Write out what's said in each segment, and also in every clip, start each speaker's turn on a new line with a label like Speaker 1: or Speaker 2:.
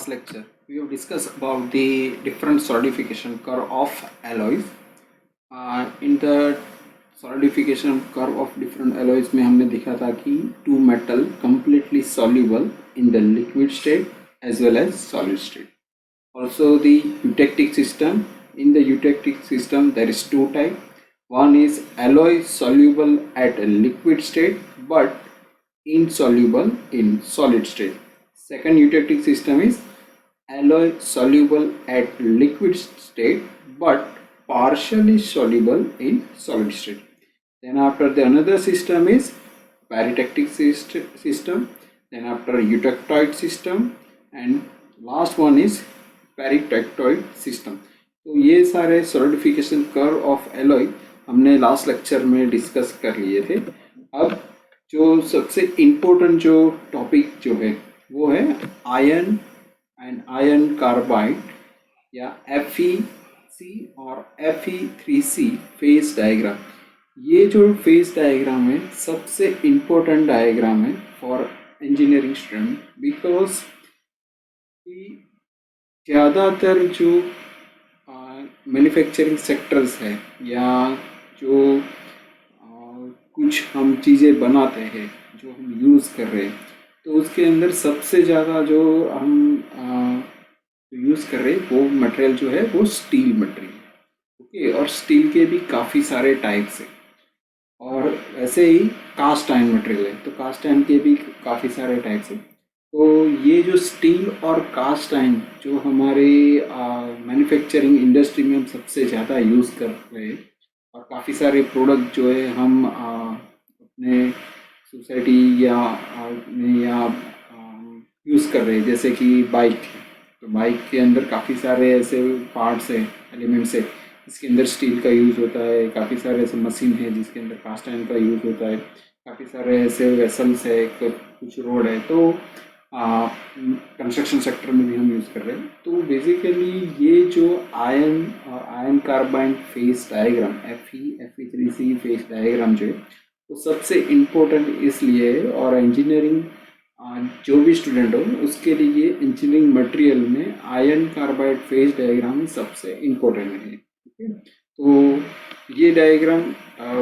Speaker 1: last lecture, we have discussed about the different solidification curve of alloys. In the solidification curve of different alloys में हमने देखा था कि two metal completely soluble in the liquid state as well as solid state. Also the eutectic system. In the eutectic system there is two types. One is alloy soluble at a liquid state but insoluble in solid state. Second eutectic system is alloy soluble at liquid state but partially soluble in solid state. Then after the another system is paritectic system. Then after eutectoid system and last one is paritectoid system. तो ये सारे solidification curve of alloy हमने last lecture में discuss कर लिए थे. अब जो सबसे इम्पोर्टेंट जो टॉपिक जो है वो है आयन एंड आयन कार्बाइड या FeC और Fe3C फेज डायग्राम. ये जो फेज डायग्राम है सबसे इम्पोर्टेंट डायग्राम है फॉर इंजीनियरिंग स्टूडेंट बिकॉज ज़्यादातर जो मैन्युफैक्चरिंग सेक्टर्स है या जो कुछ हम चीज़ें बनाते हैं जो हम यूज़ कर रहे हैं तो उसके अंदर सबसे ज़्यादा जो हम यूज़ कर रहे हैं वो मटेरियल जो है वो स्टील मटेरियल. ओके, और स्टील के भी काफ़ी सारे टाइप्स हैं और वैसे ही कास्ट आयरन मटेरियल है तो कास्ट आयरन के भी काफ़ी सारे टाइप्स हैं. तो ये जो स्टील और कास्ट आयरन जो हमारे मैन्युफैक्चरिंग इंडस्ट्री में हम सबसे ज़्यादा यूज़ कर रहे हैं और काफ़ी सारे प्रोडक्ट जो है हम अपने सोसाइटी या यूज़ कर रहे हैं जैसे कि बाइक. तो बाइक के अंदर काफ़ी सारे ऐसे पार्ट्स हैं, एलिमेंट्स है जिसके अंदर स्टील का यूज़ होता है. काफ़ी सारे ऐसे मशीन है जिसके अंदर कास्ट आयरन का यूज़ होता है. काफ़ी सारे ऐसे वेसल्स है, कुछ रोड है तो कंस्ट्रक्शन सेक्टर में भी हम यूज़ कर रहे हैं. तो बेसिकली ये जो आयन और ion carbide phase diagram Fe3C phase diagram जो है तो सबसे इम्पोर्टेंट इसलिए है और इंजीनियरिंग जो भी स्टूडेंट हो उसके लिए इंजीनियरिंग मटेरियल में आयन कार्बाइड फेज डायग्राम सबसे इम्पोर्टेंट है. ओके, तो ये डायग्राम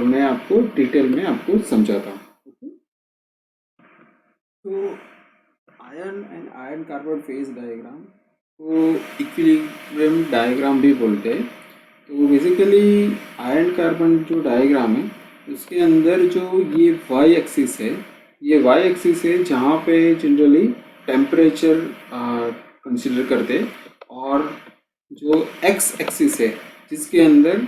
Speaker 1: मैं आपको डिटेल में आपको समझाता हूँ. तो ion and ion carbide phase diagram को इक्विलिब्रियम डायग्राम भी बोलते हैं. तो बेसिकली आयन कार्बन जो डायग्राम है उसके अंदर जो ये वाई एक्सिस है ये वाई एक्सिस है जहाँ पे जनरली टेम्परेचर कंसिडर करते हैं और जो एक्स एक्सिस है जिसके अंदर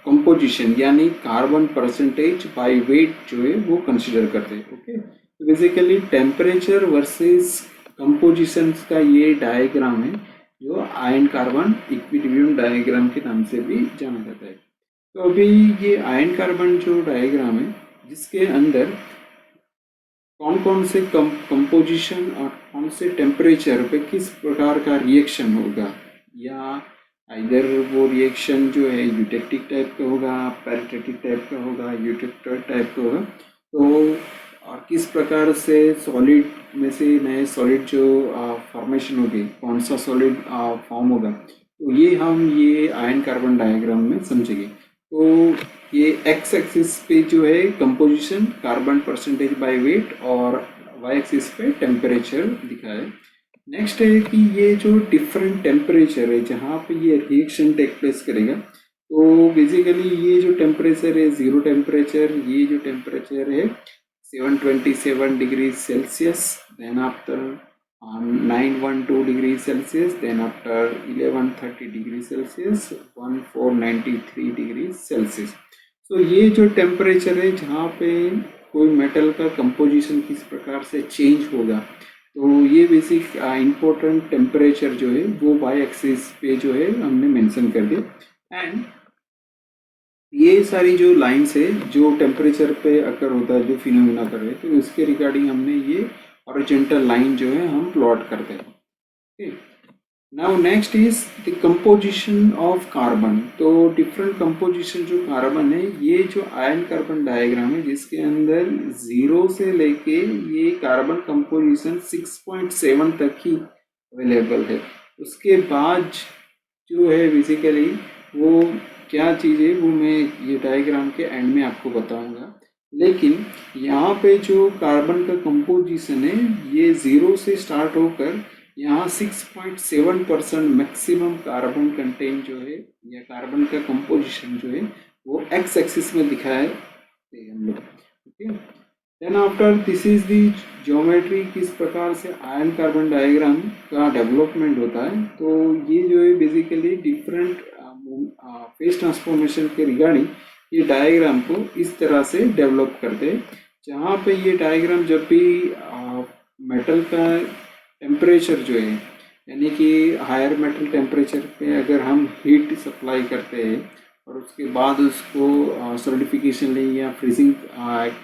Speaker 1: कंपोजिशन यानी कार्बन परसेंटेज बाय वेट जो है वो कंसिडर करते हैं. ओके, तो बेसिकली टेम्परेचर वर्सेस कंपोजिशंस का ये डायग्राम है जो आयन कार्बन इक्विलिब्रियम डायग्राम के नाम से भी जाना जाता है. तो अभी ये आयन कार्बन जो डायग्राम है जिसके अंदर कौन कौन से कंपोजिशन और कौन से टेम्परेचर पे किस प्रकार का रिएक्शन होगा या इधर वो रिएक्शन जो है यूटेक्टिक टाइप का होगा, पैरिटेटिक टाइप का होगा, यूटेक्टोइड टाइप का होगा. तो और किस प्रकार से सॉलिड में से नए सॉलिड जो फॉर्मेशन होगी कौन सा सॉलिड फॉर्म होगा तो ये हम ये आयन कार्बन डायग्राम में समझेंगे. तो ये एक्स एक्सिस पे जो है composition carbon percentage by weight और वाई एक्सिस पे टेम्परेचर दिखा है. नेक्स्ट है कि ये जो डिफरेंट टेम्परेचर है जहाँ पे ये रिएक्शन टेक प्लेस करेगा तो बेसिकली ये जो टेम्परेचर है जीरो टेम्परेचर, ये जो टेम्परेचर है 727 degree Celsius, then after 912 degree Celsius, then after 1130 degree Celsius, 1493 degree Celsius. तो ये जो टेम्परेचर है जहाँ पे कोई मेटल का कंपोजिशन किस प्रकार से चेंज होगा तो ये बेसिक इम्पोर्टेंट टेम्परेचर जो है वो वाई एक्सिस पे जो है हमने मेंशन कर दिया. एंड ये सारी जो लाइंस है जो टेम्परेचर पे अकर होता है जो फिनोमिना कर रहे हैं तो इसके रिगार्डिंग हमने ये हॉरिजॉन्टल लाइन जो है हम प्लॉट करते हैं. Okay, now next is the composition of carbon. तो डिफरेंट कंपोजिशन जो कार्बन है ये जो आयन कार्बन डायग्राम है जिसके अंदर 0 से लेके ये कार्बन कंपोजिशन 6.7 तक ही अवेलेबल है। उसके बाद जो है बेसिकली वो क्या चीज़ है वो मैं ये डायग्राम के एंड में आपको बताऊंगा। लेकिन यहाँ पे जो कार्बन का कंपोजिशन है ये 0 से स्टार्ट होकर यहाँ 6.7% मैक्सिमम कार्बन कंटेंट जो है या कार्बन का कंपोजिशन जो है वो एक्स एक्सिस में दिखाया है हम लोग। Okay, then after this is the geometry, किस प्रकार से आयन कार्बन डायग्राम का डेवलपमेंट होता है। तो ये जो है बेसिकली डिफरेंट फेस ट्रांसफॉर्मेशन के रिगार्डिंग ये डायग्राम को इस तरह से डेवलप करते हैं, जहाँ पे ये डायग्राम जब भी मेटल का टेम्परेचर जो है यानी कि हायर मेटल टेम्परेचर पे अगर हम हीट सप्लाई करते हैं और उसके बाद उसको सॉलिडिफिकेशन ले या फ्रीजिंग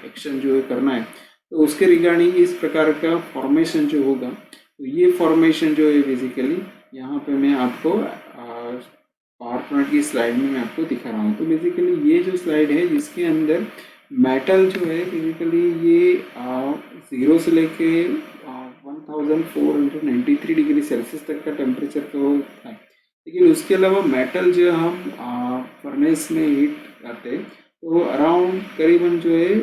Speaker 1: एक्शन जो है करना है, तो उसके रिगार्डिंग इस प्रकार का फॉर्मेशन जो होगा, तो ये फॉर्मेशन जो है बेसिकली यहाँ पे मैं आपको पावर पॉइंट की स्लाइड में मैं आपको दिखा रहा हूँ। तो बेसिकली ये जो स्लाइड है जिसके अंदर मेटल जो है बेसिकली ये 0 से लेके 1493 डिग्री सेल्सियस तक का टेम्परेचर तो है। लेकिन उसके अलावा मेटल जो हम फर्नेस में हीट करते हैं तो अराउंड करीबन जो है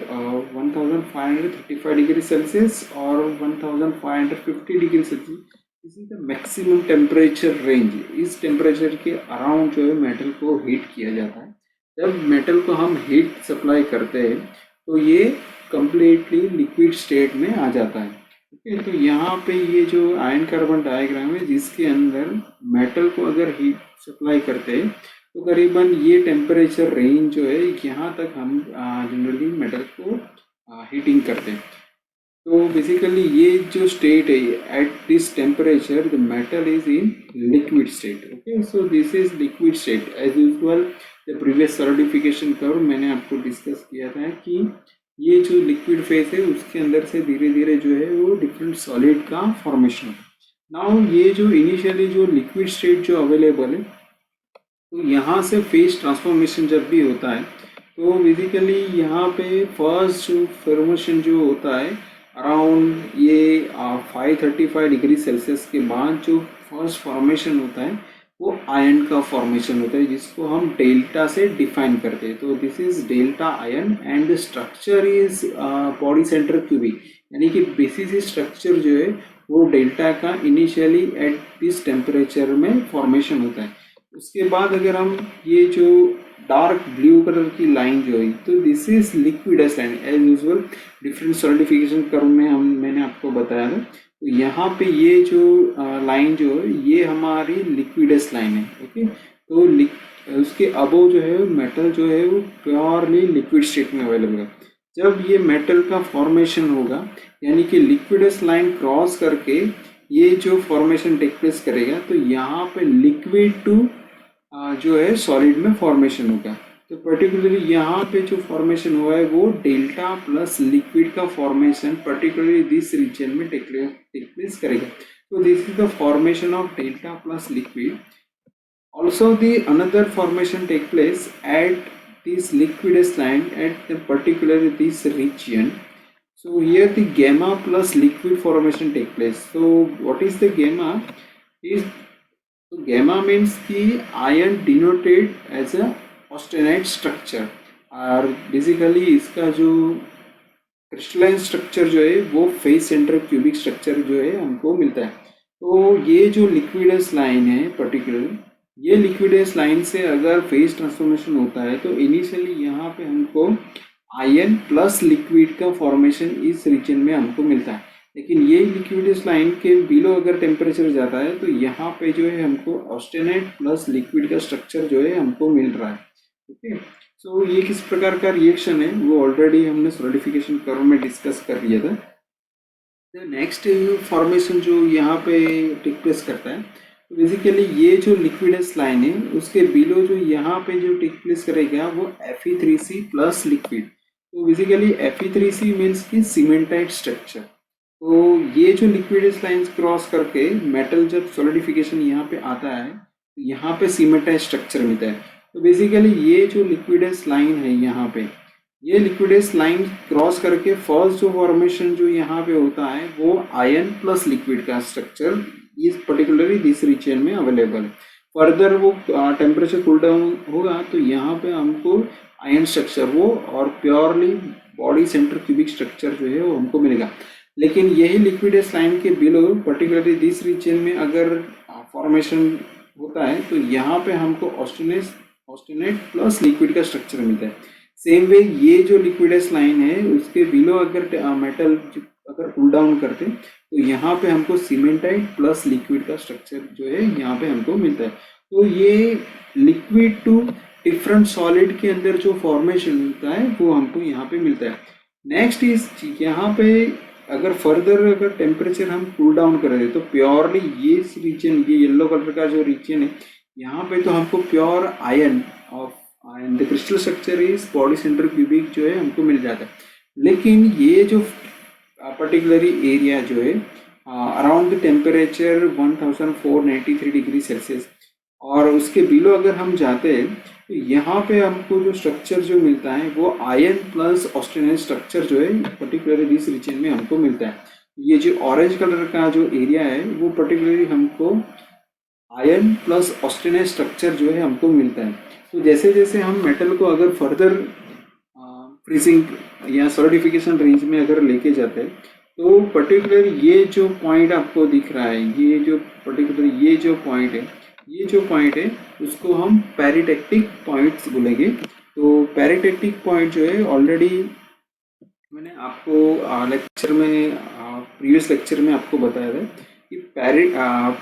Speaker 1: 1535 डिग्री सेल्सियस और 1550 डिग्री सेल्सियस, इसी का मैक्सिमम टेम्परेचर रेंज, इस टेम्परेचर के अराउंड जो है मेटल को हीट किया जाता है। जब मेटल को हम हीट सप्लाई करते हैं तो ये कंप्लीटली लिक्विड स्टेट में आ जाता है। ओके, तो यहाँ पे ये जो आयन कार्बन डायग्राम है जिसके अंदर मेटल को अगर हीट सप्लाई करते हैं तो करीबन ये टेम्परेचर रेंज जो है यहाँ तक हम जनरली मेटल को हीटिंग करते हैं। तो बेसिकली ये जो स्टेट है at this temperature the metal is in liquid state. Okay, so this is liquid state. As usual the previous solidification curve मैंने आपको डिस्कस किया था कि ये जो लिक्विड फेज है उसके अंदर से धीरे धीरे जो है वो डिफरेंट सॉलिड का फॉर्मेशन होता है। नाउ ये जो इनिशियली जो लिक्विड स्टेट जो अवेलेबल है, तो यहाँ से फेज ट्रांसफॉर्मेशन जब भी होता है तो बेसिकली यहाँ पे फर्स्ट जो फॉर्मेशन जो होता है अराउंड ये 535 डिग्री सेल्सियस के बाद जो फर्स्ट फॉर्मेशन होता है वो आयन का फॉर्मेशन होता है जिसको हम डेल्टा से डिफाइन करते हैं। तो this is delta iron and the structure is body centre cubic, यानी कि बेसिस स्ट्रक्चर जो है वो डेल्टा का इनिशियली एट दिस टेम्परेचर में फॉर्मेशन होता है। उसके बाद अगर हम ये जो डार्क ब्लू कलर की लाइन जो है तो this is liquidus line. As usual different solidification curve में मैंने आपको बताया था, तो यहाँ पे ये जो लाइन जो है ये हमारी लिक्विडस लाइन है। ओके, तो उसके अबो जो है मेटल जो है वो प्योरली लिक्विड स्टेट में अवेलेबल है। जब ये मेटल का फॉर्मेशन होगा यानी कि लिक्विडस लाइन क्रॉस करके ये जो फॉर्मेशन टेक प्लेस करेगा तो यहाँ पे लिक्विड टू जो है सॉलिड में फॉर्मेशन होगा। तो पर्टिकुलरली यहाँ पे जो फॉर्मेशन हुआ है वो डेल्टा प्लस लिक्विड का फॉर्मेशन पर्टिकुलरली दिस रीजन में टेक प्लेस करेगा। तो this is the formation of delta plus liquid. Also the another formation take place at this liquidus line at the particular this region. So here the gamma plus liquid formation take place. So what is the gamma? Is so gamma means the ion denoted as a austenite structure और basically इसका जो crystalline structure जो है वो face centre cubic structure जो है हमको मिलता है। तो ये जो लिक्विडस लाइन है पर्टिकुलर, ये लिक्विडस लाइन से अगर फेज ट्रांसफॉर्मेशन होता है तो इनिशियली यहाँ पे हमको आयन प्लस लिक्विड का फॉर्मेशन इस रीजन में हमको मिलता है। लेकिन ये लिक्विडस लाइन के बिलो अगर टेम्परेचर जाता है तो यहाँ पे जो है हमको ऑस्टेनाइट प्लस लिक्विड का स्ट्रक्चर जो है हमको मिल रहा है। ओके, सो ये किस प्रकार का रिएक्शन है वो ऑलरेडी हमने सॉलिडिफिकेशन कर्व में डिस्कस कर लिया था। नेक्स्ट फॉर्मेशन जो यहाँ पे टेक प्लेस करता है तो बेसिकली ये जो लिक्विडस लाइन है उसके बिलो जो यहाँ पे जो टेक प्लेस करेगा वो Fe3C प्लस लिक्विड। तो बेसिकली Fe3C मीन्स की सीमेंटाइट स्ट्रक्चर। तो ये जो लिक्विडस लाइन क्रॉस करके मेटल जब सॉलिडिफिकेशन यहाँ पे आता है तो यहाँ पे सीमेंटाइट स्ट्रक्चर मिलता है। तो बेसिकली ये जो लिक्विडस लाइन है यहाँ पे, ये लिक्विडस लाइन क्रॉस करके फर्स्ट जो फॉर्मेशन जो यहाँ पे होता है वो आयन प्लस लिक्विड का स्ट्रक्चर ये पर्टिकुलरली दिस रीजन में अवेलेबल है। फर्दर वो टेम्परेचर कूल डाउन होगा तो यहाँ पे हमको आयन स्ट्रक्चर वो और purely body centre cubic structure जो है वो हमको मिलेगा। लेकिन यही लिक्विडस लाइन के बिलो पर्टिकुलरली दिस रीजन में अगर फॉर्मेशन होता है तो यहाँ पे हमको ऑस्टेनेट प्लस लिक्विड का स्ट्रक्चर मिलता है। सेम वे ये जो लिक्विडस लाइन है उसके बिलो अगर मेटल अगर कूल डाउन करते तो यहाँ पे हमको सीमेंटाइट प्लस लिक्विड का स्ट्रक्चर जो है यहाँ पे हमको मिलता है। तो ये लिक्विड टू डिफरेंट सॉलिड के अंदर जो फॉर्मेशन मिलता है वो हमको यहाँ पे मिलता है। नेक्स्ट इज यहाँ पे अगर फर्दर अगर टेम्परेचर हम कूल डाउन कर दें तो प्योरली ये रीजन, ये येलो कलर का जो रीजन है यहाँ पे तो हमको pure ion of ion the crystal structure is body centre cubic जो है हमको मिल जाता है। लेकिन ये जो पर्टिकुलरली एरिया जो है around the temperature 1493 degree Celsius और उसके बिलो अगर हम जाते हैं तो यहाँ पे हमको जो स्ट्रक्चर जो मिलता है वो आयन प्लस ऑस्टेनाइट स्ट्रक्चर जो है पर्टिकुलरली दिस रीजन में हमको मिलता है। ये जो ऑरेंज कलर का जो एरिया है वो पर्टिकुलरली हमको आयन प्लस ऑस्टेनाइट स्ट्रक्चर जो है हमको मिलता है। तो जैसे जैसे हम मेटल को अगर फर्दर फ्रीजिंग या सॉलिडिफिकेशन रेंज में अगर लेके जाते हैं तो पर्टिकुलर ये जो पॉइंट आपको दिख रहा है, ये जो पर्टिकुलर ये जो पॉइंट है उसको हम पेरिटेक्टिक पॉइंट्स बोलेंगे। तो पेरिटेक्टिक पॉइंट जो है ऑलरेडी मैंने आपको लेक्चर में प्रीवियस लेक्चर में आपको बताया था कि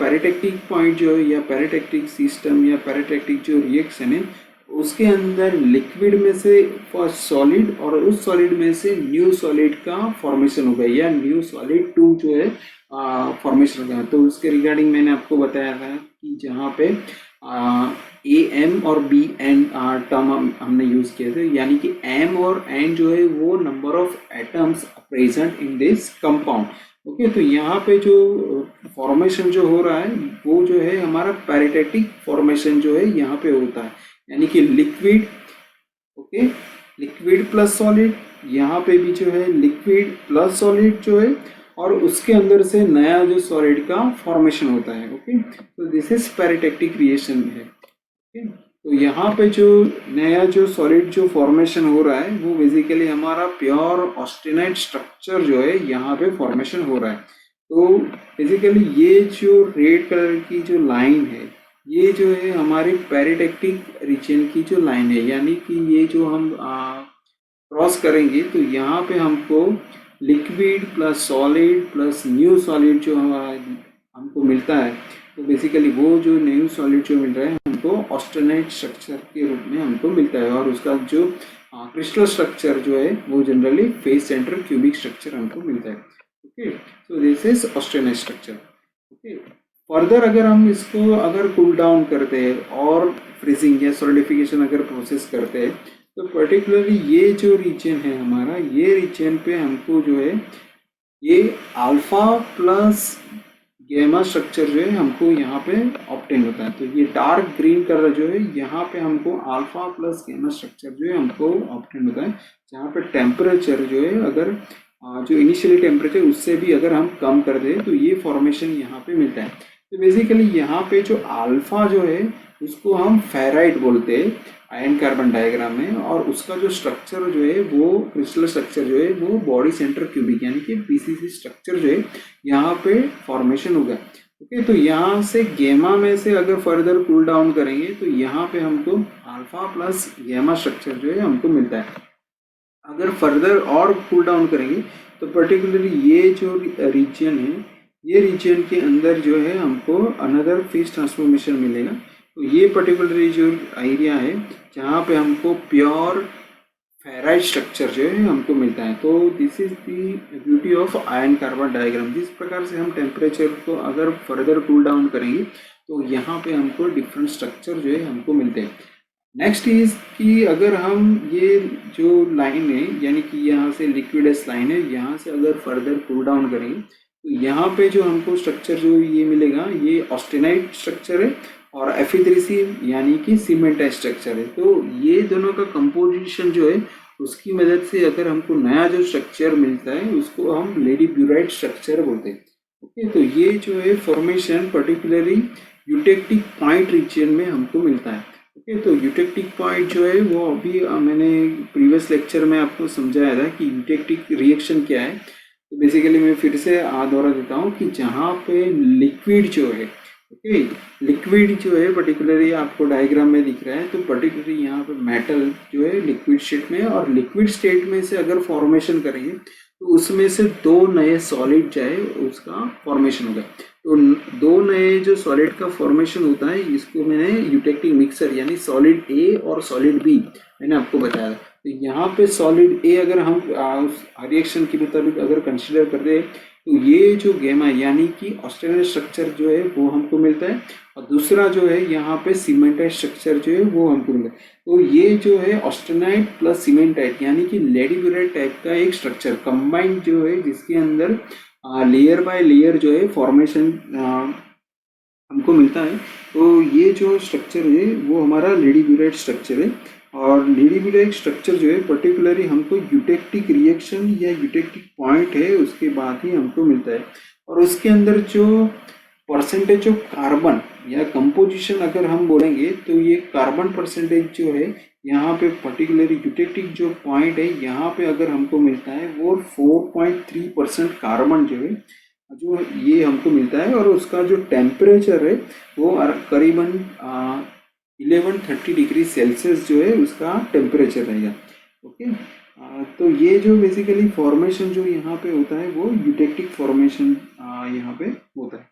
Speaker 1: पेरिटेक्टिक पॉइंट जो है या पेरिटेक्टिक सिस्टम या पेरिटेक्टिक जो रिएक्शन है उसके अंदर लिक्विड में से फर्स्ट सॉलिड और उस सॉलिड में से न्यू सॉलिड का फॉर्मेशन होगा या न्यू सॉलिड टू जो है फॉर्मेशन होगा। तो उसके रिगार्डिंग मैंने आपको बताया था कि जहाँ पे ए एम और बी एन टर्म हमने यूज किए थे, यानी कि एम और एन जो है वो number of atoms present in this compound. Okay, तो यहाँ पे जो फॉर्मेशन जो हो रहा है वो जो है हमारा पैरिटेटिक फॉर्मेशन जो है यहाँ पे होता है, यानी कि liquid, okay, liquid plus solid, यहाँ पे भी जो है लिक्विड प्लस सॉलिड जो है और उसके अंदर से नया जो सॉलिड का फॉर्मेशन होता है। ओके, तो दिस इज पैरिटेक्टिक रिएक्शन है। ओके, तो यहाँ पे जो नया जो सॉलिड जो फॉर्मेशन हो रहा है वो बेसिकली हमारा प्योर ऑस्टेनाइट स्ट्रक्चर जो है यहाँ पे फॉर्मेशन हो रहा है। तो बेसिकली ये जो रेड कलर की जो लाइन है ये जो है हमारे पैरिटेक्टिक रीजन की जो लाइन है, यानी कि ये जो हम क्रॉस करेंगे तो यहाँ पे हमको liquid plus solid plus new solid जो हमको मिलता है। तो बेसिकली वो जो न्यू सॉलिड जो मिल रहा है हमको ऑस्टेनाइट स्ट्रक्चर के रूप में हमको मिलता है और उसका जो क्रिस्टल स्ट्रक्चर जो है वो generally face centre cubic structure हमको मिलता है। Okay, so this is austenite structure. Okay, further अगर हम इसको अगर कूल डाउन करते हैं और फ्रीजिंग या सॉलिडिफिकेशन अगर प्रोसेस करते हैं तो पर्टिकुलरली ये जो रीजन है हमारा, ये रीजन पे हमको जो है ये अल्फा प्लस गैमा स्ट्रक्चर जो है हमको यहाँ पे ऑब्टेन होता है। तो ये डार्क ग्रीन कलर जो है यहाँ पे हमको अल्फा प्लस गैमा स्ट्रक्चर जो है हमको ऑब्टेन होता है, जहाँ पे टेम्परेचर जो है अगर जो इनिशियली टेम्परेचर उससे भी अगर हम कम कर दें तो ये फॉर्मेशन यहाँ पे मिलता है। तो बेसिकली यहाँ पे जो अल्फा जो है उसको हम फेराइट बोलते हैं आयन कार्बन डायग्राम में, और उसका जो स्ट्रक्चर जो है वो क्रिस्टल स्ट्रक्चर जो है वो बॉडी सेंटर क्यूबिक यानी कि पीसीसी स्ट्रक्चर जो है यहाँ पे फॉर्मेशन होगा। ओके, तो यहाँ से गेमा में से अगर फर्दर कूल डाउन करेंगे तो यहाँ पे हमको अल्फा प्लस गेमा स्ट्रक्चर जो है हमको मिलता है। अगर फर्दर और कूल डाउन करेंगे तो पर्टिकुलरली ये जो रीजन है ये रीजन के अंदर जो है हमको अनदर फेज ट्रांसफॉर्मेशन मिलेगा। तो ये पर्टिकुलरली जो एरिया है जहाँ पे हमको प्योर फेराइट स्ट्रक्चर जो है हमको मिलता है। तो this is the beauty of ion carbon diagram. जिस प्रकार से हम टेम्परेचर को अगर फर्दर कूल डाउन करेंगे तो यहाँ पे हमको डिफरेंट स्ट्रक्चर जो है हमको मिलते हैं। नेक्स्ट इज कि अगर हम ये जो लाइन है यानी कि यहाँ से लिक्विडस लाइन है, यहाँ से अगर फर्दर कूल डाउन करेंगे तो यहाँ पे जो हमको स्ट्रक्चर जो ये मिलेगा ये ऑस्टेनाइट स्ट्रक्चर है और Fe3C यानी कि सीमेंटाइट स्ट्रक्चर है। तो ये दोनों का कंपोजिशन जो है उसकी मदद से अगर हमको नया जो स्ट्रक्चर मिलता है उसको हम लेडी ब्यूराइट स्ट्रक्चर बोलते हैं। ओके, तो ये जो है formation particularly eutectic point region में हमको मिलता है। ओके, तो यूटेक्टिक पॉइंट जो है वो अभी मैंने प्रीवियस लेक्चर में आपको समझाया था कि यूटेक्टिक रिएक्शन क्या है। तो बेसिकली मैं फिर से दोहरा देता हूँ कि जहाँ पे लिक्विड जो है, ओके, लिक्विड जो है पर्टिकुलरली आपको डायग्राम में दिख रहा है, तो पर्टिकुलरली यहाँ पे मेटल जो है लिक्विड स्टेट में, और लिक्विड स्टेट में से अगर फॉर्मेशन करेंगे तो उसमें से दो नए सॉलिड जाए उसका फॉर्मेशन होगा। तो दो नए जो सॉलिड का फॉर्मेशन होता है इसको मैंने यूटेक्टिक मिक्सर यानी सॉलिड ए और सॉलिड बी मैंने आपको बताया। तो यहाँ पे सॉलिड ए अगर हम रिएक्शन के मुताबिक अगर कंसिडर करते हैं तो ये जो गेमा यानी कि ऑस्टेनाइट स्ट्रक्चर जो है वो हमको मिलता है, और दूसरा जो है यहाँ पे सीमेंटाइट स्ट्रक्चर जो है वो हमको मिलता है। तो ये जो है ऑस्टेनाइट प्लस सीमेंटाइट यानी कि लेडीब्यूराइट टाइप का एक स्ट्रक्चर कंबाइंड जो है, जिसके अंदर लेयर बाय लेयर जो है फॉर्मेशन हमको मिलता है। तो ये जो स्ट्रक्चर है वो हमारा लेडीब्यूराइट स्ट्रक्चर है, और लेडीब्यूराइट स्ट्रक्चर जो है पर्टिकुलरली हमको यूटेक्टिक रिएक्शन या यूटेक्टिक पॉइंट है उसके बाद ही हमको मिलता है। और उसके अंदर जो परसेंटेज ऑफ कार्बन या कंपोजिशन अगर हम बोलेंगे तो ये कार्बन परसेंटेज जो है यहाँ पे पर्टिकुलरली यूटेक्टिक जो पॉइंट है यहाँ पे अगर हमको मिलता है वो 4.3% कार्बन जो है जो ये हमको मिलता है, और उसका जो टेम्परेचर है वो करीबन 1130 डिग्री सेल्सियस जो है उसका टेम्परेचर रहेगा। ओके, तो ये जो बेसिकली फॉर्मेशन जो यहाँ पे होता है वो यूटेक्टिक फॉर्मेशन यहाँ पे होता है।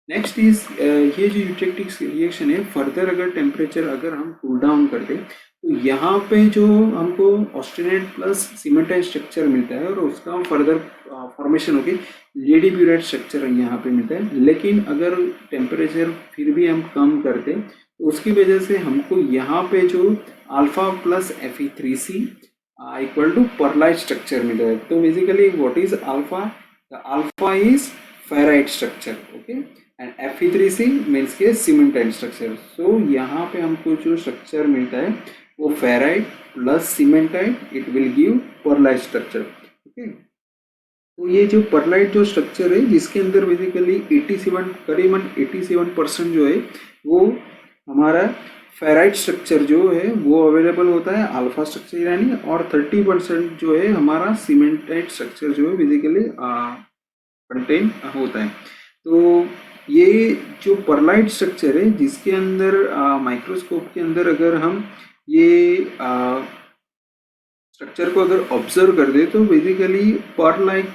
Speaker 1: नेक्स्ट इज ये जो यूटेक्टिक रिएक्शन है फर्दर अगर टेम्परेचर अगर हम कूल डाउन कर दें तो यहाँ पे जो हमको ऑस्टेनाइट प्लस सीमेंटाइट स्ट्रक्चर मिलता है और उसका फर्दर फॉर्मेशन होके लेडीब्यूराइट स्ट्रक्चर यहाँ पे मिलता है। लेकिन अगर टेम्परेचर फिर भी हम कम करते तो उसकी वजह से हमको यहाँ पे जो alpha plus Fe3C equal to pearlite structure मिलता है। तो basically what is alpha? The alpha is ferrite structure, okay, and Fe3C means के सीमेंटाइट स्ट्रक्चर। सो यहाँ पे हमको जो स्ट्रक्चर मिलता है वो ferrite plus cementite, it will give pearlite structure. Okay, तो ये जो परलाइट जो स्ट्रक्चर है जिसके अंदर बेसिकली 87 करीबन 87% जो है वो हमारा फेराइट स्ट्रक्चर जो है वो अवेलेबल होता है अल्फा स्ट्रक्चर यानी, और 30% जो है हमारा सीमेंटाइट स्ट्रक्चर जो है बेसिकली कंटेन होता है। तो ये जो परलाइट स्ट्रक्चर है जिसके अंदर माइक्रोस्कोप के अंदर अगर हम ये स्ट्रक्चर को अगर ऑब्जर्व कर दे तो बेसिकली पर्ल लाइक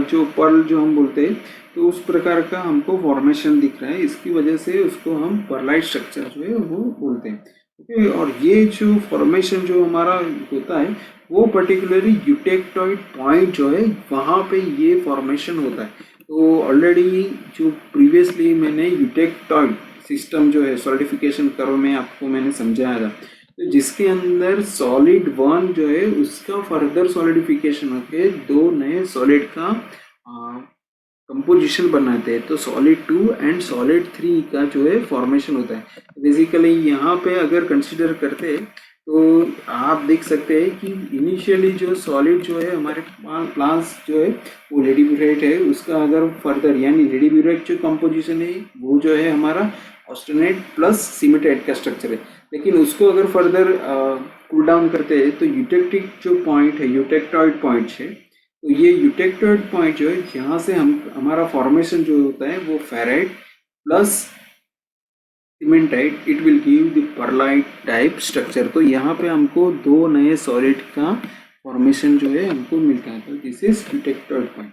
Speaker 1: जो पर्ल जो हम बोलते हैं तो उस प्रकार का हमको फॉर्मेशन दिख रहा है, इसकी वजह से उसको हम परलाइट स्ट्रक्चर जो है वो बोलते हैं। ओके, और ये जो फॉर्मेशन जो हमारा होता है वो पर्टिकुलरली यूटेक्टॉइड पॉइंट जो है वहाँ पे ये फॉर्मेशन होता है। तो ऑलरेडी जो प्रीवियसली मैंने यूटेक्टॉइड सिस्टम जो है सॉलिडिफिकेशन कर्व में आपको मैंने समझाया था, तो जिसके अंदर सॉलिड 1 जो है उसका फर्दर सॉलिडिफिकेशन होके दो नए सॉलिड का कंपोजिशन बनाते हैं, तो सॉलिड 2 एंड सॉलिड 3 का जो है फॉर्मेशन होता है। बेसिकली यहाँ पे अगर कंसिडर करते हैं तो आप देख सकते हैं कि इनिशियली जो सॉलिड जो है हमारे प्लांट्स जो है वो लेडीब्यूराइट है, उसका अगर फर्दर यानी लेडीब्यूराइट जो कंपोजिशन है वो जो है हमारा ऑस्टेनाइट प्लस सीमेंटाइट का स्ट्रक्चर है। लेकिन उसको अगर फर्दर कूल डाउन करते हैं तो यूटेक्टिक जो पॉइंट है यूटेक्टॉइड पॉइंट है, तो ये यूटेक्टॉइड पॉइंट जो है यहाँ से हम हमारा फॉर्मेशन जो होता है वो ferrite plus cementite, it will give the pearlite type structure. तो यहाँ पे हमको दो नए सॉलिड का फॉर्मेशन जो है हमको मिलता है, तो this is eutectoid point.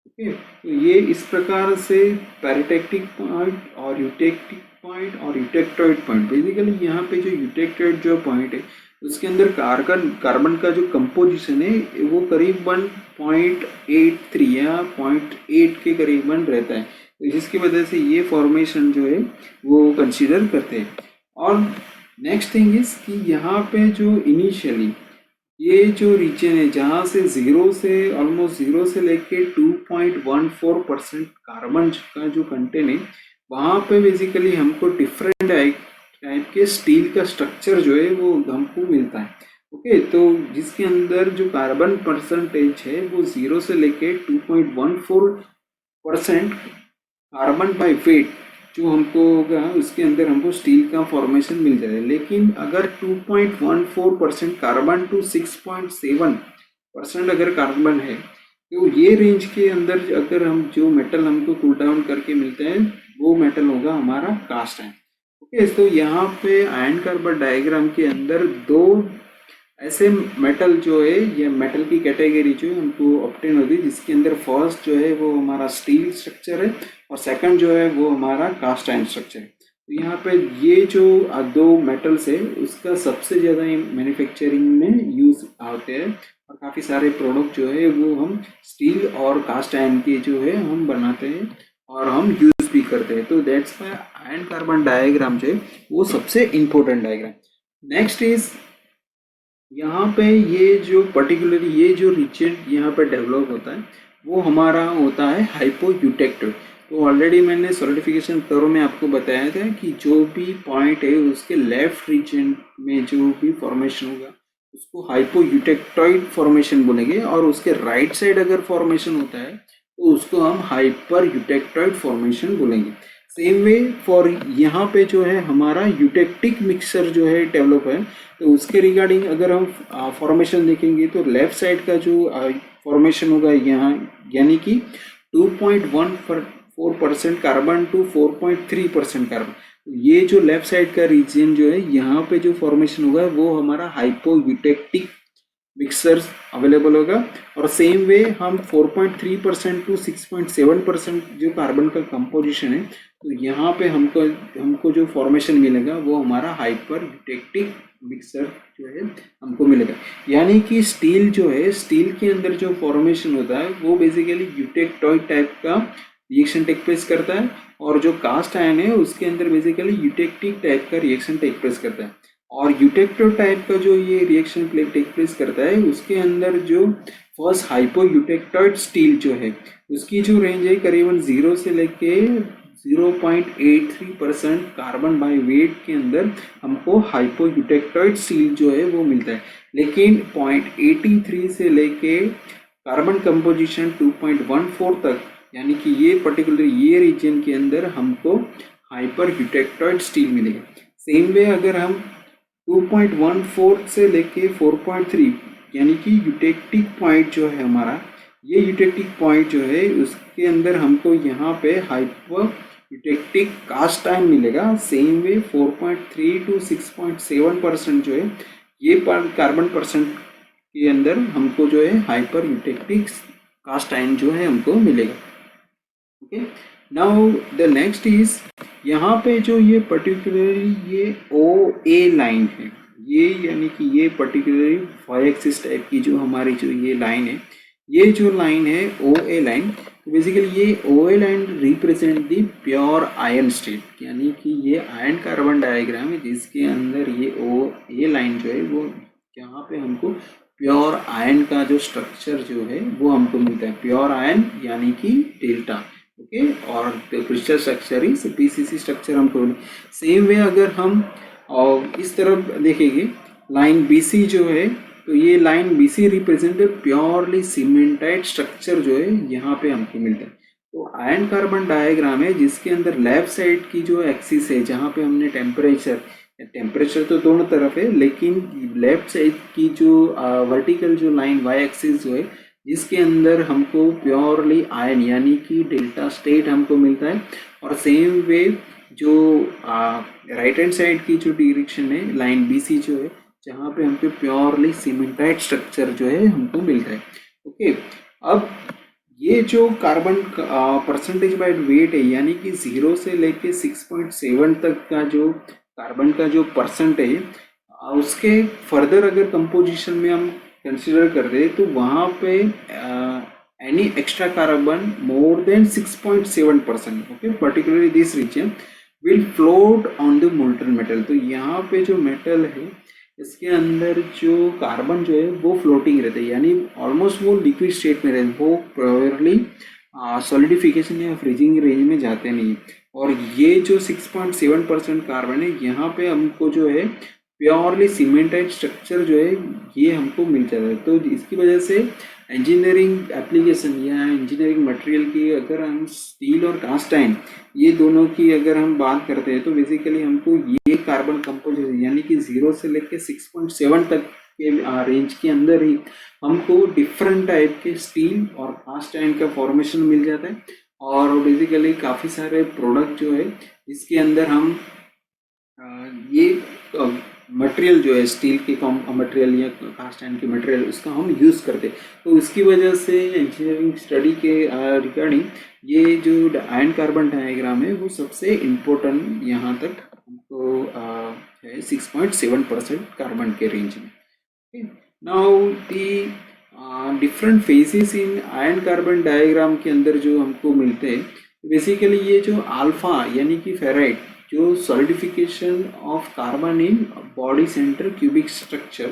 Speaker 1: Okay, तो ये इस प्रकार से पैराटेक्टिक पॉइंट और यूटेक्टिक पॉइंट और यूटेक्टॉइड पॉइंट, बेसिकली यहाँ पे जो यूटेक्टॉइड जो पॉइंट है उसके अंदर कार्बन का जो कंपोजिशन है वो करीबन 0.83 या 0.8 के करीबन रहता है, तो जिसकी वजह से ये फॉर्मेशन जो है वो कंसीडर करते हैं। और नेक्स्ट थिंग इज कि यहाँ पे जो इनिशियली ये जो रीजन है जहाँ से जीरो से ऑलमोस्ट जीरो से लेके 2.14% कार्बन का जो कंटेंट है वहाँ पे बेसिकली हमको डिफरेंट टाइप के स्टील का स्ट्रक्चर जो है वो हमको मिलता है। ओके, तो जिसके अंदर जो कार्बन परसेंटेज है वो 0 से लेके 2.14% कार्बन बाय वेट जो हमको होगा उसके अंदर हमको स्टील का फॉर्मेशन मिल जाएगा। लेकिन अगर 2.14% कार्बन टू 6.7% अगर कार्बन है तो ये रेंज के अंदर अगर हम जो मेटल हमको कूल डाउन करके मिलते हैं वो मेटल होगा हमारा कास्ट आयन। ओके, तो यहाँ पे आयन कार्बन डायग्राम के अंदर दो ऐसे मेटल जो है, ये मेटल की कैटेगरी जो है हमको ऑब्टेन होती है, जिसके अंदर फर्स्ट जो है वो हमारा स्टील स्ट्रक्चर है और सेकंड जो है वो हमारा कास्ट आयरन स्ट्रक्चर है। तो यहाँ पे ये जो दो मेटल्स है उसका सबसे ज़्यादा मैन्युफैक्चरिंग में यूज़ होते हैं और काफ़ी सारे प्रोडक्ट जो है वो हम स्टील और कास्ट आयरन के जो है हम बनाते हैं और हम यूज़ भी करते हैं। तो that's why ion carbon diagram जो है वो सबसे इम्पोर्टेंट डायग्राम। नेक्स्ट इज यहाँ पे ये जो पर्टिकुलरली ये जो रीजन यहाँ पे डेवलप होता है वो हमारा होता है हाइपोयूटेक्टिव। तो ऑलरेडी मैंने सॉलिडिफिकेशन कर्व में आपको बताया था कि जो भी पॉइंट है उसके लेफ्ट रीजन में जो भी फॉर्मेशन होगा उसको हाइपोयूटेक्टॉइड फॉर्मेशन बोलेंगे और उसके राइट साइड अगर फॉर्मेशन होता है तो उसको हम हाइपर यूटेक्टॉइड फॉर्मेशन बोलेंगे। सेम वे फॉर यहाँ पे जो है हमारा यूटेक्टिक मिक्सचर जो है डेवलप है तो उसके रिगार्डिंग अगर हम फॉर्मेशन देखेंगे तो लेफ्ट साइड का जो फॉर्मेशन होगा यहाँ यानी कि 2.14% कार्बन टू 4.3% कार्बन। ये जो लेफ्ट साइड का रीजन जो है यहाँ पे जो फॉर्मेशन होगा वो हमारा हाइपोयूटेक्टिक मिक्सर्स अवेलेबल होगा। और सेम वे हम 4.3% टू 6.7% जो कार्बन का कंपोजिशन है तो यहाँ पे हमको जो फॉर्मेशन मिलेगा वो हमारा हाइपर यूटेक्टिक मिक्सर जो है हमको मिलेगा। यानी कि स्टील जो है, स्टील के अंदर जो फॉर्मेशन होता है वो बेसिकली यूटेक्टॉइड टाइप का रिएक्शन टेक प्लेस करता है और जो कास्ट आयन है उसके अंदर बेसिकली यूटेक्टिक टाइप का रिएक्शन टेक प्लेस करता है। और यूटेक्टिव टाइप का जो ये रिएक्शन टेक प्लेस करता है उसके अंदर जो फर्स्ट हाइपो यूटेक्टॉइड स्टील जो है उसकी जो रेंज है करीबन 0 से लेके 0.83% कार्बन बाय वेट के अंदर हमको हाइपो यूटेक्टॉइड स्टील जो है वो मिलता है। लेकिन 0.83 से लेके कार्बन कंपोजिशन 2.14 तक यानी कि ये पर्टिकुलर ये रीजन के अंदर हमको हाइपर यूटेक्टॉइड स्टील मिलेगा। सेम वे अगर हम 2.14 से लेके 4.3 यानी कि यूटेक्टिक पॉइंट जो है हमारा, ये यूटेक्टिक पॉइंट जो है उसके अंदर हमको यहाँ पे हाइपर यूटेक्टिक कास्ट आयन मिलेगा। सेम वे 4.3 टू 6.7% जो है ये कार्बन परसेंट के अंदर हमको जो है हाइपर यूटेक्टिक कास्ट आयन जो है हमको मिलेगा। Okay, now the next is यहाँ पे जो ये पर्टिकुलरली ये ओ ए लाइन है, ये यानी कि ये पर्टिकुलरली वाई एक्सिस टाइप की जो हमारी जो ये लाइन है, ये जो लाइन है ओ ए लाइन, तो बेसिकली ये O A line represent the pure iron state. यानी कि ये आयन कार्बन डायग्राम है जिसके अंदर ये ओ ए लाइन जो है वो यहाँ पे हमको प्योर आयन का जो स्ट्रक्चर जो है वो हमको मिलता है। प्योर आयन यानी कि डेल्टा। ओके, और crystal structure is PCC structure हमको। सेम वे अगर हम इस तरफ देखेंगे लाइन बीसी जो है तो ये line BC represent purely cementite structure जो है यहाँ पे हमको मिलता है। तो आयन कार्बन डायग्राम है जिसके अंदर लेफ्ट साइड की जो एक्सिस है जहाँ पे हमने टेम्परेचर तो दोनों तरफ है, लेकिन लेफ्ट साइड की जो वर्टिकल जो लाइन वाई एक्सिस जो है जिसके अंदर हमको प्योरली आयन यानी कि डेल्टा स्टेट हमको मिलता है। और सेम वे जो राइट हैंड साइड की जो डायरेक्शन है लाइन बीसी जो है जहाँ पे हमको प्योरली सीमेंटाइड स्ट्रक्चर जो है हमको मिलता है। ओके, अब ये जो कार्बन परसेंटेज बाय वेट है यानी कि 0 से लेके 6.7 तक का जो कार्बन का जो परसेंट है उसके फर्दर अगर कंपोजिशन में हम कंसिडर कर दे तो वहाँ पे any extra carbon more than 6.7%, okay, particularly this region will float on the molten metal. तो यहाँ पे जो मेटल है इसके अंदर जो कार्बन जो है वो फ्लोटिंग रहता है, यानी ऑलमोस्ट वो लिक्विड स्टेट में रहते, वो प्योरली सॉलिडिफिकेशन या फ्रीजिंग रेंज में जाते नहीं। और ये जो 6.7% कार्बन है यहाँ पे हमको जो है प्योरली सीमेंटाइड स्ट्रक्चर जो है ये हमको मिल जाता है। तो इसकी वजह से इंजीनियरिंग एप्लीकेशन या इंजीनियरिंग मटेरियल की अगर हम स्टील और कास्ट आयरन ये दोनों की अगर हम बात करते हैं तो बेसिकली हमको ये कार्बन कंपोजिशन यानी कि 0 से लेके 6.7 तक के रेंज के अंदर ही हमको डिफरेंट टाइप के स्टील और कास्ट आयरन का फॉर्मेशन मिल जाता है। और बेसिकली काफ़ी सारे प्रोडक्ट जो है इसके अंदर हम ये मटेरियल जो है स्टील के मटेरियल या कास्ट आयरन के मटेरियल उसका हम यूज़ करते हैं। तो उसकी वजह से इंजीनियरिंग स्टडी के रिगार्डिंग ये जो आयन कार्बन डायग्राम है वो सबसे इम्पोर्टेंट यहाँ तक हमको है 6.7% कार्बन के रेंज में। Now the different phases in ion carbon diagram के अंदर जो हमको मिलते हैं बेसिकली ये जो अल्फा यानी कि फेराइट जो solidification of carbon in body centre cubic structure,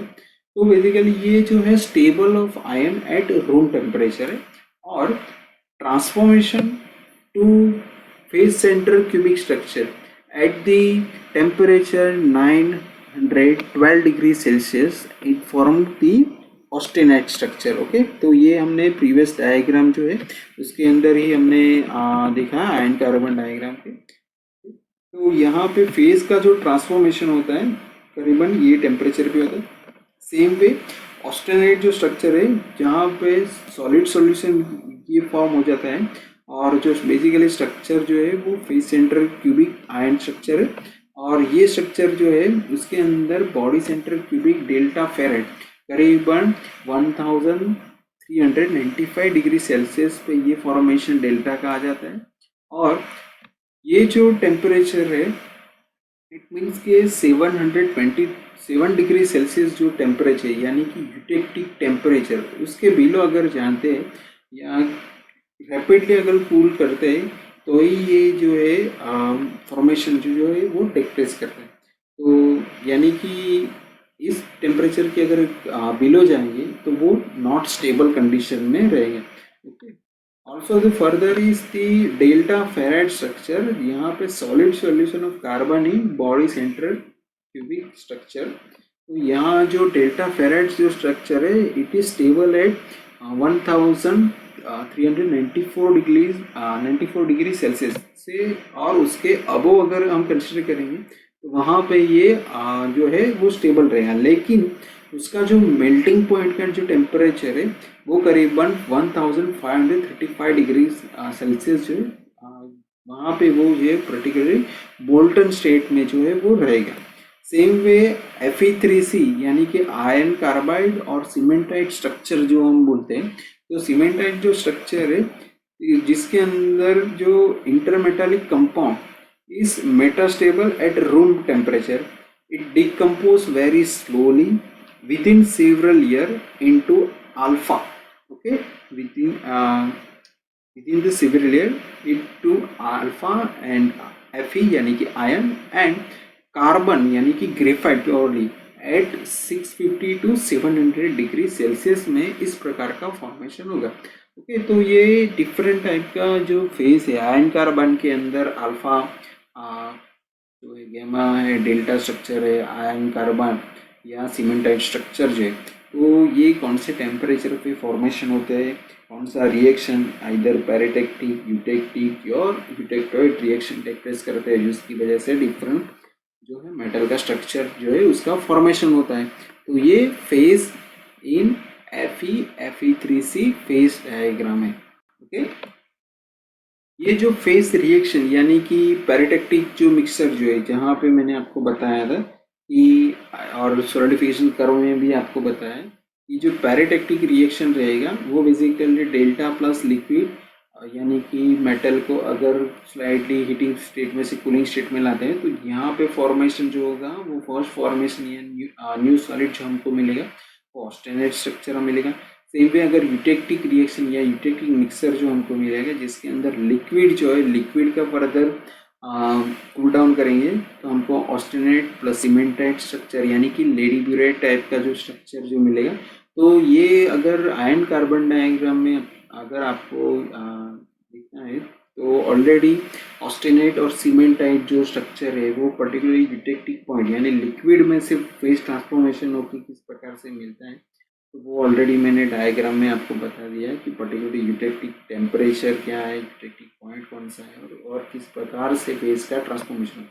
Speaker 1: तो बेसिकली ये जो है stable of iron at room temperature है। और transformation to face centre cubic structure at the temperature 912 degree Celsius it form the austenite structure. Okay, तो ये हमने previous diagram जो है उसके अंदर ही हमने देखा आयन कार्बन डायग्राम के। तो यहाँ पे फेज का जो ट्रांसफॉर्मेशन होता है करीबन ये टेम्परेचर पे होता है। सेम वे ऑस्टेनाइट जो स्ट्रक्चर है जहाँ पे सॉलिड सॉल्यूशन ये फॉर्म हो जाता है और जो बेसिकली स्ट्रक्चर जो है वो face centre cubic iron structure है। और ये स्ट्रक्चर जो है उसके अंदर body centre cubic delta ferrite करीबन 1395 डिग्री सेल्सियस पे ये फॉर्मेशन डेल्टा का आ जाता है। और ये जो टेम्परेचर है इट मीन्स के 727 डिग्री सेल्सियस जो टेम्परेचर यानी कि यूटेक्टिक टेम्परेचर उसके बिलो अगर जानते हैं या रैपिडली अगर कूल करते हैं तो ही ये जो है फॉर्मेशन जो है वो टेक प्लेस करता है। तो यानी कि इस टेम्परेचर के अगर बिलो जाएंगे तो वो नॉट स्टेबल कंडीशन में रहेगा। Okay, also the further is the delta ferrite structure, यहाँ पे solid solution of carbon in body centre cubic structure. तो यहाँ जो डेल्टा फेराइट जो स्ट्रक्चर है it is stable at 1394 degree Celsius से और उसके अबो अगर हम कंसिडर करेंगे तो वहाँ पे ये जो है वो स्टेबल रहेगा। लेकिन उसका जो मेल्टिंग पॉइंट का जो टेम्परेचर है वो करीबन 1535 डिग्री सेल्सियस जो है वहाँ पे वो ये पर्टिकुलरली मोल्टन स्टेट में जो है वो रहेगा। सेम वे Fe3C यानी कि आयरन कार्बाइड और सीमेंटाइट स्ट्रक्चर जो हम बोलते हैं, तो सीमेंटाइट जो स्ट्रक्चर है जिसके अंदर जो intermetallic compound is metastable at room temperature, it decompose very slowly within several year into alpha. Okay, within the several year into alpha and Fe यानी कि आयन एंड कार्बन यानी कि graphite purely at 650 to 700 degree Celsius में इस प्रकार का formation होगा। Okay, तो ये डिफरेंट टाइप का जो फेज है आयन कार्बन के अंदर अल्फा जो है, गैमा है, डेल्टा स्ट्रक्चर है, आयन कार्बन या सीमेंटाइट स्ट्रक्चर जो है, तो ये कौन से टेम्परेचर पे फॉर्मेशन होते हैं, कौन सा रिएक्शन आइदर पैरेटेक्टिक यूटेक्टिक और यूटेक्टोइड रिएक्शन टेक प्लेस करते हैं जिसकी वजह से डिफरेंट जो है मेटल का स्ट्रक्चर जो है उसका फॉर्मेशन होता है। तो ये phase in Fe3C phase diagram है। ओके, ये जो फेज रिएक्शन यानी कि पैरेटेक्टिक जो मिक्सचर जो है जहाँ पे मैंने आपको बताया था कि और सॉलिडिफिकेशन कर्व में भी आपको बताया कि जो पैरेटेक्टिक रिएक्शन रहेगा वो बेसिकली डेल्टा प्लस लिक्विड यानी कि मेटल को अगर स्लाइटली हीटिंग स्टेट में से कूलिंग स्टेट में लाते हैं तो यहाँ पे फॉर्मेशन जो होगा वो फर्स्ट फॉर्मेशन या न्यू सॉलिड जो हमको मिलेगा वो ऑस्टेनाइट स्ट्रक्चर मिलेगा। सेम वे अगर यूटेक्टिक रिएक्शन या यूटेक्टिक मिक्सर जो हमको मिलेगा जिसके अंदर लिक्विड जो है लिक्विड का फर्दर कूल डाउन करेंगे तो हमको ऑस्टेनाइट प्लस सीमेंटाइट स्ट्रक्चर यानी कि लेडी ब्यूरेट टाइप का जो स्ट्रक्चर जो मिलेगा। तो ये अगर आयन कार्बन डायग्राम में अगर आपको देखना है तो ऑलरेडी ऑस्टेनाइट और सीमेंटाइट जो स्ट्रक्चर है वो पर्टिकुलरली यूटेक्टिक पॉइंट यानी लिक्विड में से फेज ट्रांसफॉर्मेशन होकर किस प्रकार से मिलता है तो वो ऑलरेडी मैंने डायग्राम में आपको बता दिया है कि पर्टिकुलरली यूटेक्टिक टेम्परेचर क्या है, यूटेक्टिक पॉइंट कौन सा है और किस प्रकार से फेज का ट्रांसफॉर्मेशन।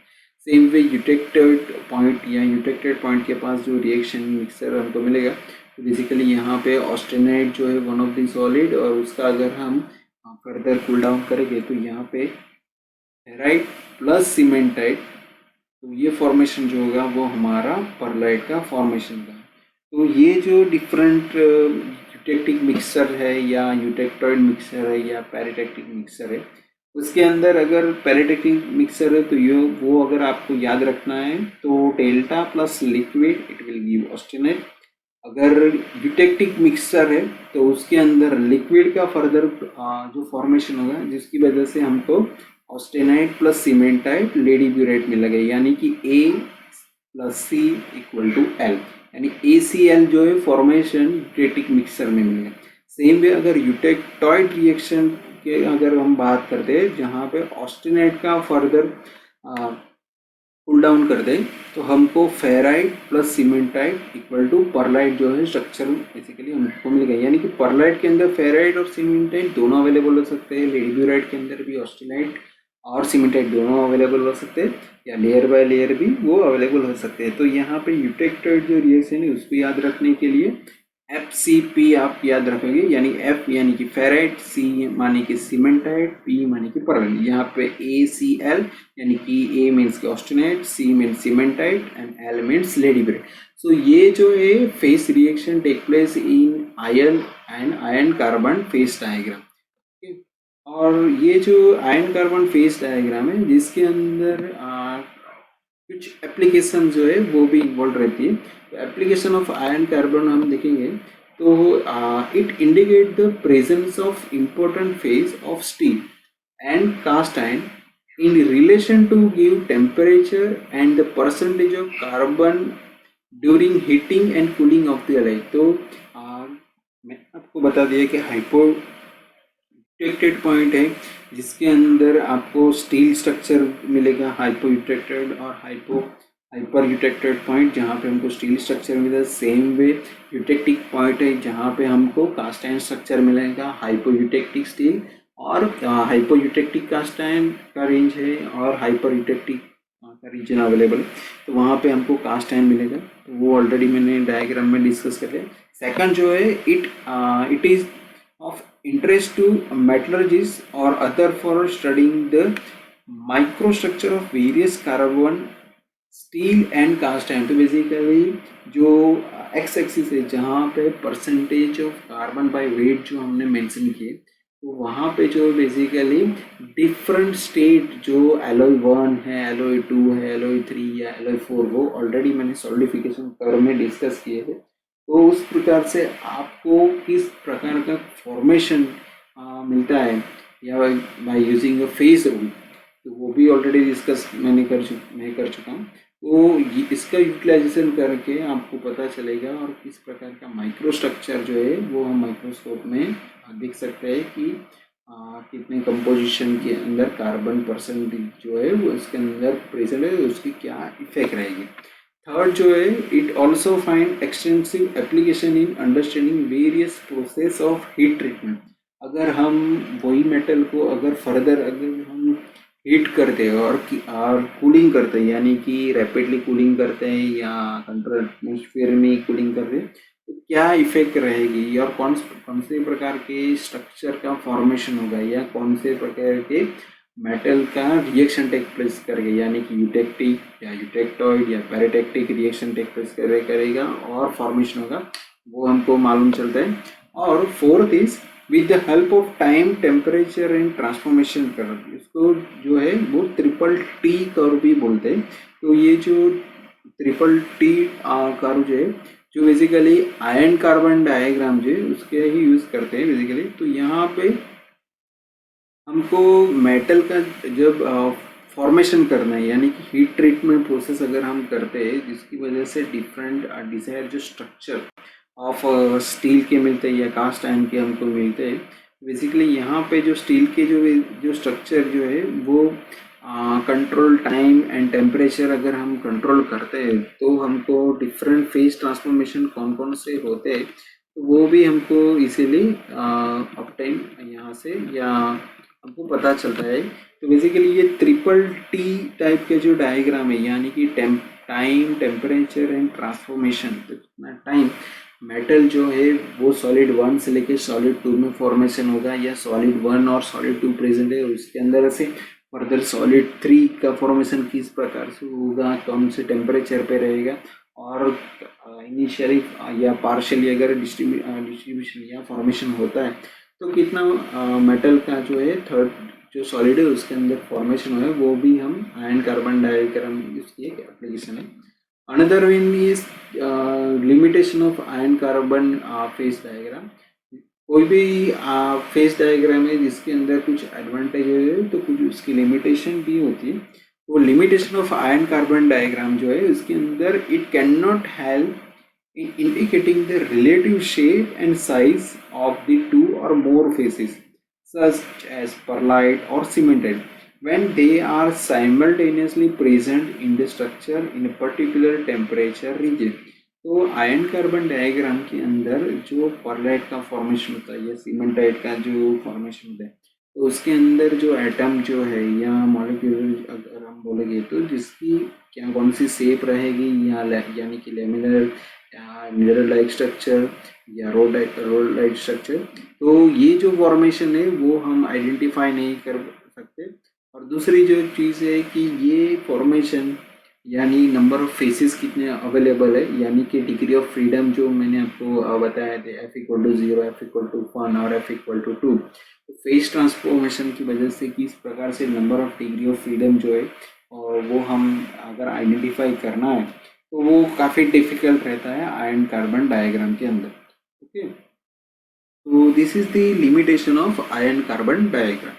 Speaker 1: सेम वे यूटेक्टेड पॉइंट या यूटेक्टेड पॉइंट के पास जो रिएक्शन मिक्सर हमको मिलेगा, तो बेसिकली यहाँ पे ऑस्टेनाइट जो है वन ऑफ द सॉलिड, और उसका अगर हम फर्दर कूल डाउन करेंगे तो यहाँ पे फेराइट प्लस सीमेंटाइट, तो ये फॉर्मेशन जो होगा वो हमारा परलाइट का फॉर्मेशन का। तो ये जो डिफरेंट यूटेक्टिक मिक्सचर है या यूटेक्टॉइड मिक्सचर है या पैराटैक्टिक मिक्सचर है, उसके अंदर अगर पैराटैक्टिक मिक्सचर है तो ये वो अगर आपको याद रखना है तो delta plus liquid it will give austenite. अगर यूटेक्टिक मिक्सचर है तो उसके अंदर लिक्विड का फर्दर जो फॉर्मेशन होगा जिसकी वजह से हमको ऑस्टेनाइट प्लस सीमेंटाइट लेडीब्यूरेट मिलेगा, यानी कि A plus C equal to L, यानी ACl जो है फॉर्मेशन यूटेक्टिक मिक्सचर में मिलेगा। सेम वे अगर यूटेक्टॉइड रिएक्शन के अगर हम बात करते हैं जहाँ पे ऑस्टेनाइट का फर्दर कूल डाउन कर दे तो हमको ferrite plus cementite equal to pearlite जो है स्ट्रक्चर बेसिकली हमको मिल गया, यानी कि परलाइट के अंदर फेराइट और सीमेंटाइट दोनों अवेलेबल हो सकते हैं, लेडीब्यूराइट के अंदर भी ऑस्टेनाइट और सीमेंटाइट दोनों अवेलेबल हो सकते हैं, या लेयर बाय लेयर भी वो अवेलेबल हो सकते हैं। तो यहाँ पे यूटेक्टॉइड जो रिएक्शन है उसको याद रखने के लिए FCP आप याद रखोगे, यानी F यानी कि फेराइट, C माने कि सीमेंटाइट, P माने कि परलाइट। यहाँ पे ACl यानी कि A मीन्स की austenite, C means cementite and L means ledeburite. So ये जो है phase reaction take place in iron and iron carbon phase diagram. और ये जो आयरन कार्बन फेस डायग्राम है जिसके अंदर कुछ एप्लीकेशन जो है वो भी इन्वॉल्व रहती है। तो एप्लीकेशन ऑफ आयरन कार्बन हम देखेंगे तो it indicate the presence of important phase of steel and cast iron in relation to give temperature and the percentage of carbon during heating and cooling of the alloy। तो मैं आपको बता दिया कि हाइपोटेक्टेड point है जिसके अंदर आपको स्टील स्ट्रक्चर मिलेगा, हाइपो यूटेक्टेड और हाइपर यूटेक्टेड पॉइंट जहाँ पे हमको स्टील स्ट्रक्चर मिलेगा। सेम वे यूटेक्टिक पॉइंट है जहाँ पे हमको कास्ट आयरन स्ट्रक्चर मिलेगा, हाइपो यूटेक्टिक स्टील और हाइपो यूटेक्टिक कास्ट आयरन का रेंज है और हाइपर यूटेक्टिक का रीजन अवेलेबल है, तो वहाँ पे हमको कास्ट आयरन मिलेगा। तो वो ऑलरेडी मैंने डायग्राम में डिस्कस कर लिया। सेकंड जो है it is of interest to metallurgists or other for studying the microstructure of various carbon, steel and cast iron। तो बेसिकली जो एक्स एक्सिस है जहाँ पे percentage of carbon by weight जो हमने मेंशन किए, तो वहाँ पे जो बेसिकली डिफरेंट स्टेट जो एलॉय 1 है, एलॉय 2 है, एलॉय 3 या एलॉय 4 वो ऑलरेडी मैंने सॉलिडिफिकेशन कर्व में डिस्कस किए थे। तो उस प्रकार से आपको किस प्रकार का फॉर्मेशन मिलता है या by using a phase rule, तो वो भी ऑलरेडी डिस्कस मैं कर चुका हूँ। तो इसका यूटिलाइजेशन करके आपको पता चलेगा और किस प्रकार का माइक्रो स्ट्रक्चर जो है वो हम माइक्रोस्कोप में देख सकते हैं कि कितने कंपोजिशन के अंदर कार्बन परसेंटेज जो है वो इसके अंदर प्रेजेंट है, उसकी क्या इफेक्ट रहेगी। थर्ड जो है it also find extensive application in understanding various process of heat treatment. अगर हम वही मेटल को अगर फर्दर अगर हम हीट करते हैं और कूलिंग करते हैं, यानी कि रैपिडली कूलिंग करते हैं या कंट्रोल एटमोसफियर में कूलिंग कर रहे हैं, तो क्या इफेक्ट रहेगी और कौन से प्रकार के स्ट्रक्चर का फॉर्मेशन होगा या कौन से प्रकार के मेटल का रिएक्शन टेक प्लेस करेगा, यानी कि यूटेक्टिक या यूटेक्टॉइड या पैराटैक्टिक रिएक्शन टेक प्लेस करेगा और फॉर्मेशन होगा, वो हमको मालूम चलता है। और fourth is with the help of time, temperature and transformation curve, इसको जो है वो ट्रिपल टी कर्व भी बोलते हैं। तो ये जो ट्रिपल टी कर्व जो है जो बेसिकली आयरन कार्बन डायग्राम जो है उसके ही यूज़ करते हैं बेसिकली। तो यहाँ पे हमको मेटल का जब फॉर्मेशन करना है, यानी कि हीट ट्रीटमेंट प्रोसेस अगर हम करते हैं जिसकी वजह से डिफरेंट डिजायर जो स्ट्रक्चर ऑफ स्टील के मिलते हैं या कास्ट आयरन के हमको मिलते हैं, बेसिकली यहाँ पे जो स्टील के जो स्ट्रक्चर जो है वो कंट्रोल टाइम एंड टेम्परेचर अगर हम कंट्रोल करते हैं तो हमको डिफरेंट फेज ट्रांसफॉर्मेशन कौन कौन से होते हैं तो वो भी हमको इसीलिए ऑब्टेन यहाँ से या हमको पता चलता है। तो बेसिकली ये ट्रिपल टी टाइप के जो डायग्राम है, यानी कि टाइम, टेम्परेचर एंड ट्रांसफॉर्मेशन। तो कितना टाइम मेटल जो है वो सॉलिड 1 से लेके सॉलिड 2 में फॉर्मेशन होगा, या सॉलिड 1 और सॉलिड 2 प्रेजेंट है, उसके अंदर से फर्दर सॉलिड 3 का फॉर्मेशन किस प्रकार से होगा, कौन से टेम्परेचर पे रहेगा, और इनिशियली या पार्शियली अगर डिस्ट्रीब्यूशन या फॉर्मेशन होता है तो कितना मेटल का जो है थर्ड जो सॉलिड है उसके अंदर फॉर्मेशन है, वो भी हम आयन कार्बन डायग्राम इसकी एक एप्लीकेशन है। Another one is limitation of ion carbon phase diagram. कोई भी फेस डायग्राम है जिसके अंदर कुछ एडवांटेज है तो कुछ उसकी लिमिटेशन भी होती है। वो limitation of ion carbon diagram जो है उसके अंदर it can not help in indicating the relative shape and size of the two or more faces, such as perlite or cemented, when they are simultaneously present in the structure in a particular temperature region। तो ion carbon diagram के अंदर जो pearlite का formation होता है या cementite का जो फॉर्मेशन होता है, तो उसके अंदर जो एटम जो है या मॉलिक्यूल अगर हम बोलेंगे तो जिसकी क्या कौन सी शेप रहेगी, या यानी कि लेमिनर मिरर लाइक स्ट्रक्चर या रोड लाइक स्ट्रक्चर, तो ये जो फॉर्मेशन है वो हम आइडेंटिफाई नहीं कर सकते। और दूसरी जो चीज़ है कि ये फॉर्मेशन यानी नंबर ऑफ फेसेस कितने अवेलेबल है, यानी कि डिग्री ऑफ फ्रीडम जो मैंने आपको बताया थे F=0, F=1 और F=2। तो फेस ट्रांसफॉर्मेशन की वजह से किस प्रकार से number of degree of freedom जो है और वो हम अगर आइडेंटिफाई करना है तो वो काफ़ी डिफिकल्ट रहता है आयन कार्बन डायग्राम के अंदर। ओके, तो this is the limitation of ion carbon diagram.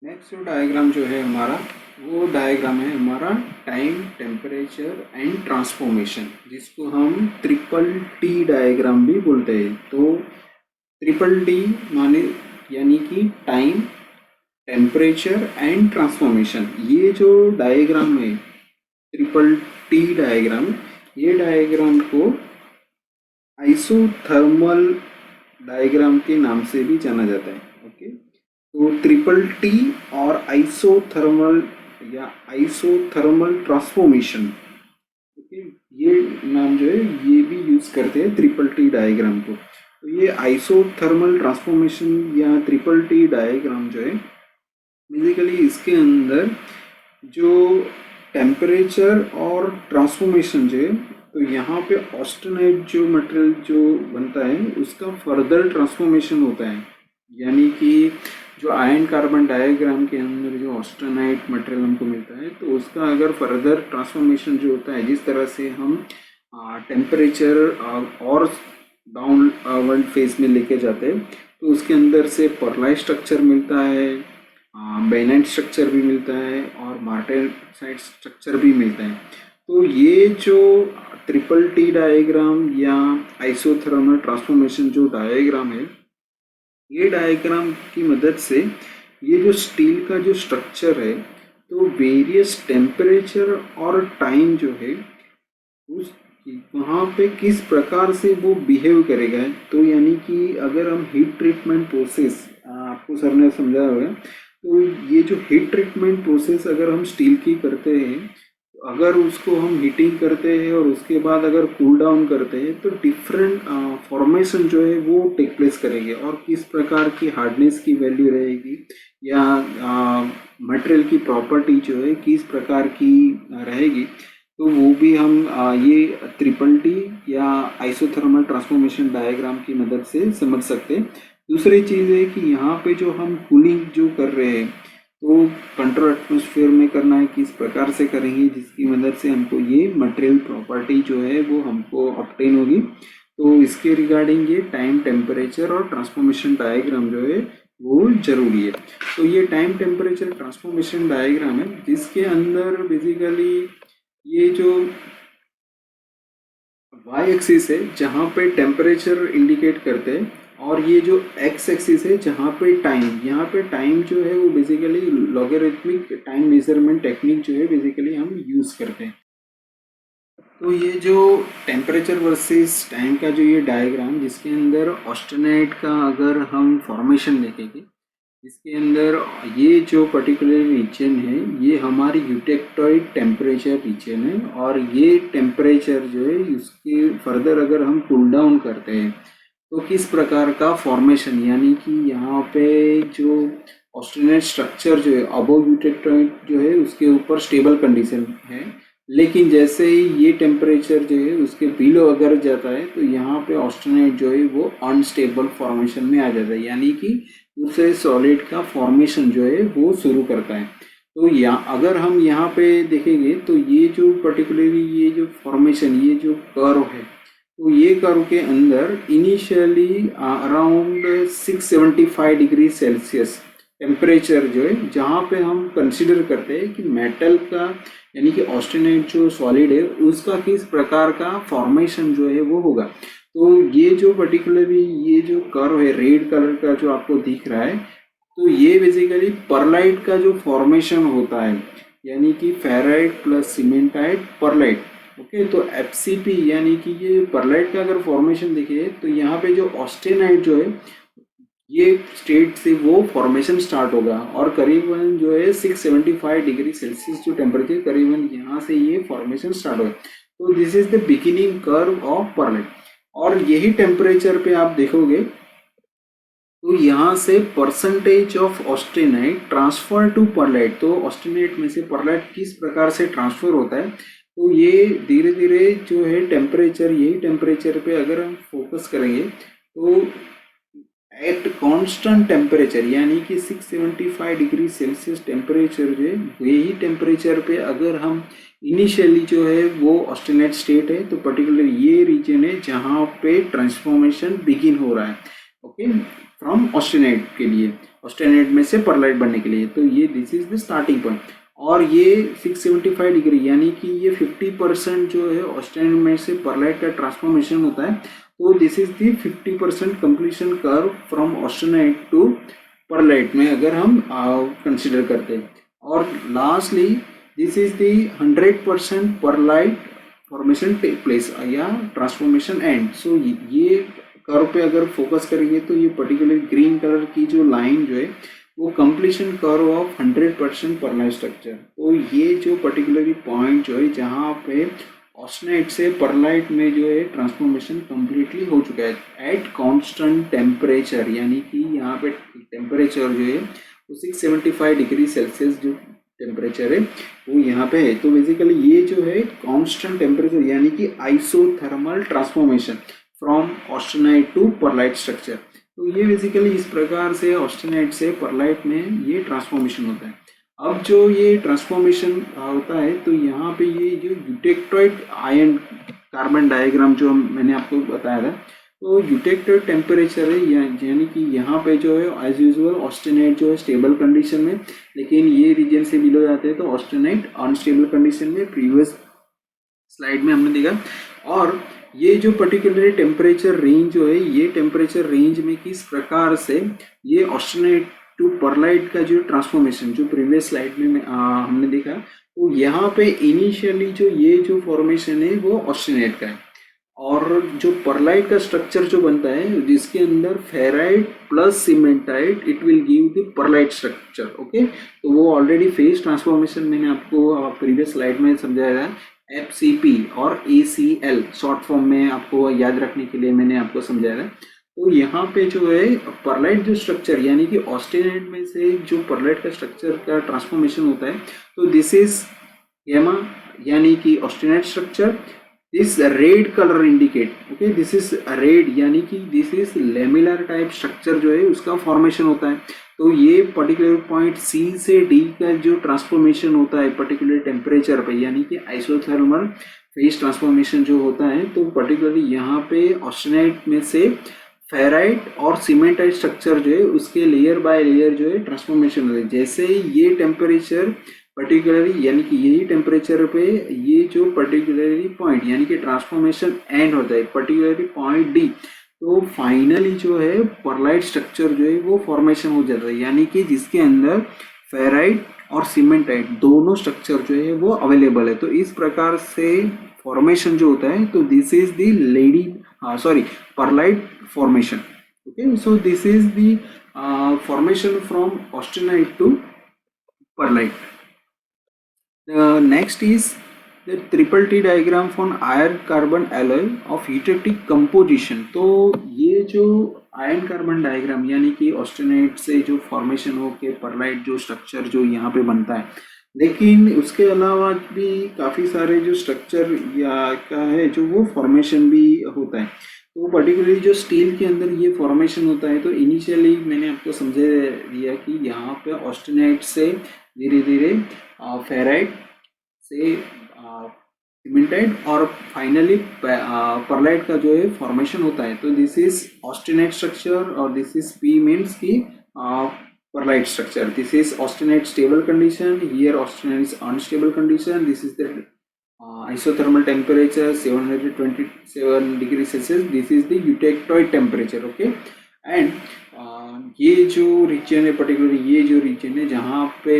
Speaker 1: Next जो डायग्राम जो है हमारा, वो डायग्राम है हमारा टाइम, टेम्परेचर एंड ट्रांसफॉर्मेशन, जिसको हम ट्रिपल टी डायग्राम भी बोलते हैं। तो ट्रिपल टी माने यानी कि टाइम, टेम्परेचर एंड ट्रांसफॉर्मेशन। ये जो डायग्राम है ट्रिपल टी डायग्राम, ये डायग्राम को आइसोथर्मल डायग्राम के नाम से भी जाना जाता है। ओके, तो ट्रिपल टी और आइसोथर्मल या आइसोथर्मल ट्रांसफॉर्मेशन, ओके, ये नाम जो है ये भी यूज करते हैं ट्रिपल टी डायग्राम को। तो ये आइसोथर्मल ट्रांसफॉर्मेशन या ट्रिपल टी डायग्राम जो है बेसिकली इसके अंदर जो टेम्परेचर और ट्रांसफॉर्मेशन जो है, तो यहाँ पे ऑस्टेनाइट जो मटेरियल जो बनता है उसका फर्दर ट्रांसफॉर्मेशन होता है। यानी कि जो आयन कार्बन डायग्राम के अंदर जो ऑस्टेनाइट मटेरियल हमको मिलता है तो उसका अगर फर्दर ट्रांसफॉर्मेशन जो होता है, जिस तरह से हम टेम्परेचर और डाउनवर्ड फेज में लेके जाते हैं, तो उसके अंदर से परलाइट स्ट्रक्चर मिलता है, बेनाइट स्ट्रक्चर भी मिलता है और मार्टेसाइट स्ट्रक्चर भी मिलता है। तो ये जो ट्रिपल टी डायग्राम या आइसोथर्मल ट्रांसफॉर्मेशन जो डायग्राम है, ये डायग्राम की मदद से ये जो स्टील का जो स्ट्रक्चर है तो वेरियस टेम्परेचर और टाइम जो है उस वहाँ पे किस प्रकार से वो बिहेव करेगा। तो यानी कि अगर हम हीट ट्रीटमेंट प्रोसेस, आपको सर ने समझाया होगा, तो ये जो हीट ट्रीटमेंट प्रोसेस अगर हम स्टील की करते हैं, अगर उसको हम हीटिंग करते हैं और उसके बाद अगर कूल डाउन करते हैं तो डिफरेंट फॉर्मेशन जो है वो टेक प्लेस करेंगे, और किस प्रकार की हार्डनेस की वैल्यू रहेगी या मटेरियल की प्रॉपर्टी जो है किस प्रकार की रहेगी, तो वो भी हम ये ट्रिपल टी या आइसोथर्मल ट्रांसफॉर्मेशन डायग्राम की मदद से समझ सकते हैं। दूसरी चीज़ है कि यहाँ पे जो हम कूलिंग जो कर रहे हैं तो कंट्रोल एटमॉस्फेयर में करना है, किस प्रकार से करेंगे जिसकी मदद से हमको ये मटेरियल प्रॉपर्टी जो है वो हमको ऑब्टेन होगी। तो इसके रिगार्डिंग ये टाइम, टेम्परेचर और ट्रांसफॉर्मेशन डायग्राम जो है वो जरूरी है। तो ये टाइम, टेम्परेचर, ट्रांसफॉर्मेशन डायग्राम है जिसके अंदर बेसिकली ये जो वाई एक्सिस है जहाँ पे टेम्परेचर इंडिकेट करते हैं, और ये जो एक्स एक्सिस है जहाँ पे टाइम, यहाँ पे टाइम जो है वो basically logarithmic time measurement technique जो है बेसिकली हम यूज़ करते हैं। तो ये जो टेम्परेचर वर्सेस टाइम का जो ये डायग्राम, जिसके अंदर ऑस्टेनाइट का अगर हम फॉर्मेशन देखेंगे, इसके अंदर ये जो पर्टिकुलर रीजन है ये हमारी यूटेक्टॉइड टेम्परेचर रीजन है, और ये टेम्परेचर जो है इसके फर्दर अगर हम कूल डाउन करते हैं तो किस प्रकार का फॉर्मेशन, यानी कि यहाँ पे जो ऑस्टेनाइट स्ट्रक्चर जो है अबोव यूटेक्टॉइड जो है उसके ऊपर स्टेबल कंडीशन है, लेकिन जैसे ही ये टेम्परेचर जो है उसके बिलो अगर जाता है तो यहाँ पे ऑस्टेनाइट जो है वो अनस्टेबल फॉर्मेशन में आ जाता है, यानी कि दूसरे सॉलिड का फॉर्मेशन जो है वो शुरू करता है। तो यहाँ अगर हम यहाँ पे देखेंगे तो ये जो पर्टिकुलरली ये जो फॉर्मेशन, ये जो कर्व है, तो ये कर्व के अंदर initially around 675 degree Celsius temperature जो है, जहाँ पे हम कंसिडर करते हैं कि मेटल का यानी कि ऑस्टेनाइट जो सॉलिड है उसका किस प्रकार का फॉर्मेशन जो है वो होगा। तो ये जो पर्टिकुलरली ये जो कर्व है रेड कलर का जो आपको दिख रहा है, तो ये बेसिकली परलाइट का जो फॉर्मेशन होता है, यानी कि ferrite plus cementite pearlite. Okay, तो एफसीपी यानी कि ये परलाइट का अगर फॉर्मेशन देखिए तो यहाँ पे जो ऑस्टेनाइट जो है ये स्टेट से वो फॉर्मेशन स्टार्ट होगा, और करीबन जो है 675 डिग्री सेल्सियस जो टेम्परेचर करीबन यहाँ से ये फॉर्मेशन स्टार्ट होगा। तो this is the beginning curve of pearlite, और यही टेम्परेचर पे आप देखोगे तो यहाँ से percentage of austenite transfer to pearlite, तो ऑस्टेनाइट में से परलाइट किस प्रकार से ट्रांसफर होता है, तो ये धीरे धीरे जो है टेम्परेचर, यही टेम्परेचर पे अगर हम फोकस करेंगे तो एट कांस्टेंट टेम्परेचर यानी कि 675 डिग्री सेल्सियस टेम्परेचर जो है, यही टेम्परेचर पे अगर हम इनिशियली जो है वो ऑस्टेनाइट स्टेट है, तो पर्टिकुलर ये रीजन है जहाँ पे ट्रांसफॉर्मेशन बिगिन हो रहा है। ओके, फ्रॉम ऑस्टेनाइट के लिए, ऑस्टेनाइट में से परलाइट बनने के लिए, तो ये this is the starting point. और ये 675 डिग्री यानी कि ये 50% जो है ऑस्टेनाइट में से परलाइट का ट्रांसफॉर्मेशन होता है। तो this is the 50% completion curve from austenite to pearlite में अगर हम कंसिडर करते हैं। और lastly this is the 100% pearlite formation take place या ट्रांसफॉर्मेशन एंड। सो ये कर्व पे अगर फोकस करेंगे तो ये पर्टिकुलर ग्रीन कलर की जो लाइन जो है वो completion curve of 100% pearlite structure. तो ये जो पर्टिकुलरली पॉइंट जो है जहाँ पे ऑस्टेनाइट से परलाइट में जो है ट्रांसफॉर्मेशन कम्प्लीटली हो चुका है एट कांस्टेंट टेम्परेचर, यानी कि यहाँ पे टेम्परेचर जो है वो 675 डिग्री सेल्सियस जो टेम्परेचर है वो यहाँ पे है। तो बेसिकली ये जो है कांस्टेंट टेम्परेचर यानी कि isothermal transformation from austenite to pearlite structure. तो ये बेसिकली इस प्रकार से ऑस्टेनाइट से परलाइट में ये ट्रांसफॉर्मेशन होता है। अब जो ये ट्रांसफॉर्मेशन होता है तो यहाँ पे ये जो यूटेक्टॉइड आयन कार्बन डायग्राम जो मैंने आपको बताया था, तो यूटेक्टॉइड टेम्परेचर है यानी कि यहाँ पे जो है एज यूजुअल ऑस्टेनाइट जो है स्टेबल कंडीशन में, लेकिन ये रीजन से बिलो जाते हैं तो ऑस्टेनाइट अनस्टेबल कंडीशन में, प्रीवियस स्लाइड में हमने देखा। और ये जो पर्टिकुलर टेम्परेचर रेंज जो है, ये टेम्परेचर रेंज में किस प्रकार से ये ऑस्टेनाइट टू परलाइट का जो ट्रांसफॉर्मेशन जो प्रीवियस स्लाइड में हमने देखा, तो यहाँ पे इनिशियली जो ये जो फॉर्मेशन है वो ऑस्टेनाइट का है, और जो परलाइट का स्ट्रक्चर जो बनता है जिसके अंदर ferrite plus cementite it will give the pearlite structure. Okay, तो वो ऑलरेडी फेज ट्रांसफॉर्मेशन मैंने आपको प्रीवियस स्लाइड में समझाया था, FCP और ACL शॉर्ट फॉर्म में आपको याद रखने के लिए मैंने आपको समझाया था। तो यहाँ पे जो है परलाइट जो स्ट्रक्चर यानी कि ऑस्टेनाइट में से जो परलाइट का स्ट्रक्चर का ट्रांसफॉर्मेशन होता है, तो दिस इज गामा यानी कि austenite structure. This red colour indicate, okay, this is red यानी कि this is lamellar type structure जो है उसका फॉर्मेशन होता है। तो ये पर्टिकुलर पॉइंट C से D का जो ट्रांसफॉर्मेशन होता है पर्टिकुलर टेम्परेचर पे, यानी कि आइसोथर्मल फेज ट्रांसफॉर्मेशन जो होता है, तो पर्टिकुलरली यहाँ पे ऑस्टेनाइट में से फेराइट और सीमेंटाइट स्ट्रक्चर जो है उसके लेयर बाय लेयर जो है ट्रांसफॉर्मेशन होता है। जैसे ये टेम्परेचर पर्टिकुलरली यानी कि यही टेम्परेचर पे ये जो पर्टिकुलरली पॉइंट यानी कि ट्रांसफॉर्मेशन एंड होता है पर्टिकुलरली पॉइंट D, तो फाइनली जो है परलाइट स्ट्रक्चर जो है वो फॉर्मेशन हो जाता है, यानी कि जिसके अंदर फेराइट और सीमेंटाइट दोनों स्ट्रक्चर जो है वो अवेलेबल है। तो इस प्रकार से फॉर्मेशन जो होता है, तो this is the lady pearlite formation. Okay, so this is the formation from austenite to perlite. The next is the triple T diagram from iron carbon alloy of heterotic composition. तो ये जो ion carbon diagram यानी कि austenite से जो formation हो के pearlite जो स्ट्रक्चर जो यहाँ पे बनता है, लेकिन उसके अलावा भी काफ़ी सारे जो स्ट्रक्चर या का है जो वो फॉर्मेशन भी होता है. तो पर्टिकुलरली जो स्टील के अंदर ये फॉर्मेशन होता है, तो इनिशियली मैंने आपको समझा दिया कि यहाँ पे ऑस्टेनाइट से धीरे धीरे फेराइट से सीमेंटाइट और फाइनली परलाइट का जो है फॉर्मेशन होता है. तो दिस इज ऑस्टेनाइट स्ट्रक्चर और दिस इज पी मीन्स की perlite structure. This is austenite stable condition. Here austenite is unstable condition. This is the isothermal temperature 727 degrees Celsius. This is the eutectoid temperature. Okay, and ये जो reason है, particularly ये जो reason है जहाँ पे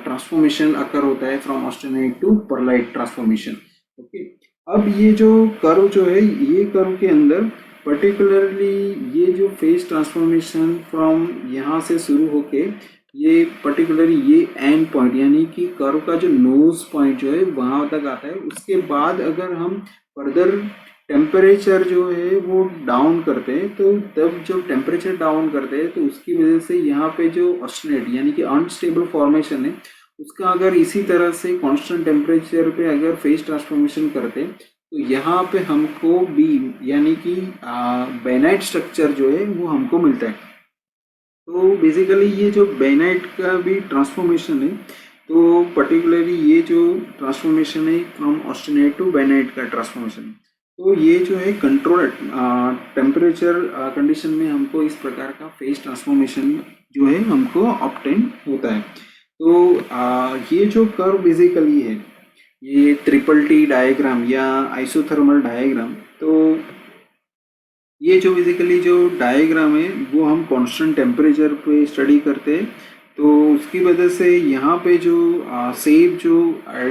Speaker 1: transformation occur होता है from austenite to pearlite transformation. Okay, अब ये जो कर्व जो है, ये कर्व के अंदर पर्टिकुलरली ये जो फेज ट्रांसफॉर्मेशन फ्रॉम यहाँ से शुरू होके ये पर्टिकुलरली ये एंड पॉइंट यानी कि कर्व का जो नोज पॉइंट जो है वहाँ तक आता है. उसके बाद अगर हम फर्दर टेम्परेचर जो है वो डाउन करते हैं, तो तब जब टेम्परेचर डाउन करते हैं तो उसकी वजह से यहाँ पे जो ऑस्टेनाइट यानी कि अनस्टेबल फॉर्मेशन है उसका अगर इसी तरह से कांस्टेंट टेम्परेचर पे अगर फेज ट्रांसफॉर्मेशन करते हैं तो यहाँ पे हमको बीम यानी कि बेनाइट स्ट्रक्चर जो है वो हमको मिलता है. तो बेसिकली ये जो बेनाइट का भी ट्रांसफॉर्मेशन है, तो पर्टिकुलरली ये जो ट्रांसफॉर्मेशन है फ्रॉम ऑस्टेनाइट टू बेनाइट का ट्रांसफॉर्मेशन, तो ये जो है कंट्रोल टेम्परेचर कंडीशन में हमको इस प्रकार का फेज ट्रांसफॉर्मेशन जो है हमको ऑब्टेन होता है. तो ये जो कर्व बेसिकली है ये ट्रिपल टी डायग्राम या आइसोथर्मल डायग्राम, तो ये जो बेसिकली जो डायग्राम है वो हम कांस्टेंट टेम्परेचर पे स्टडी करते हैं. तो उसकी वजह से यहाँ पे जो शेप जो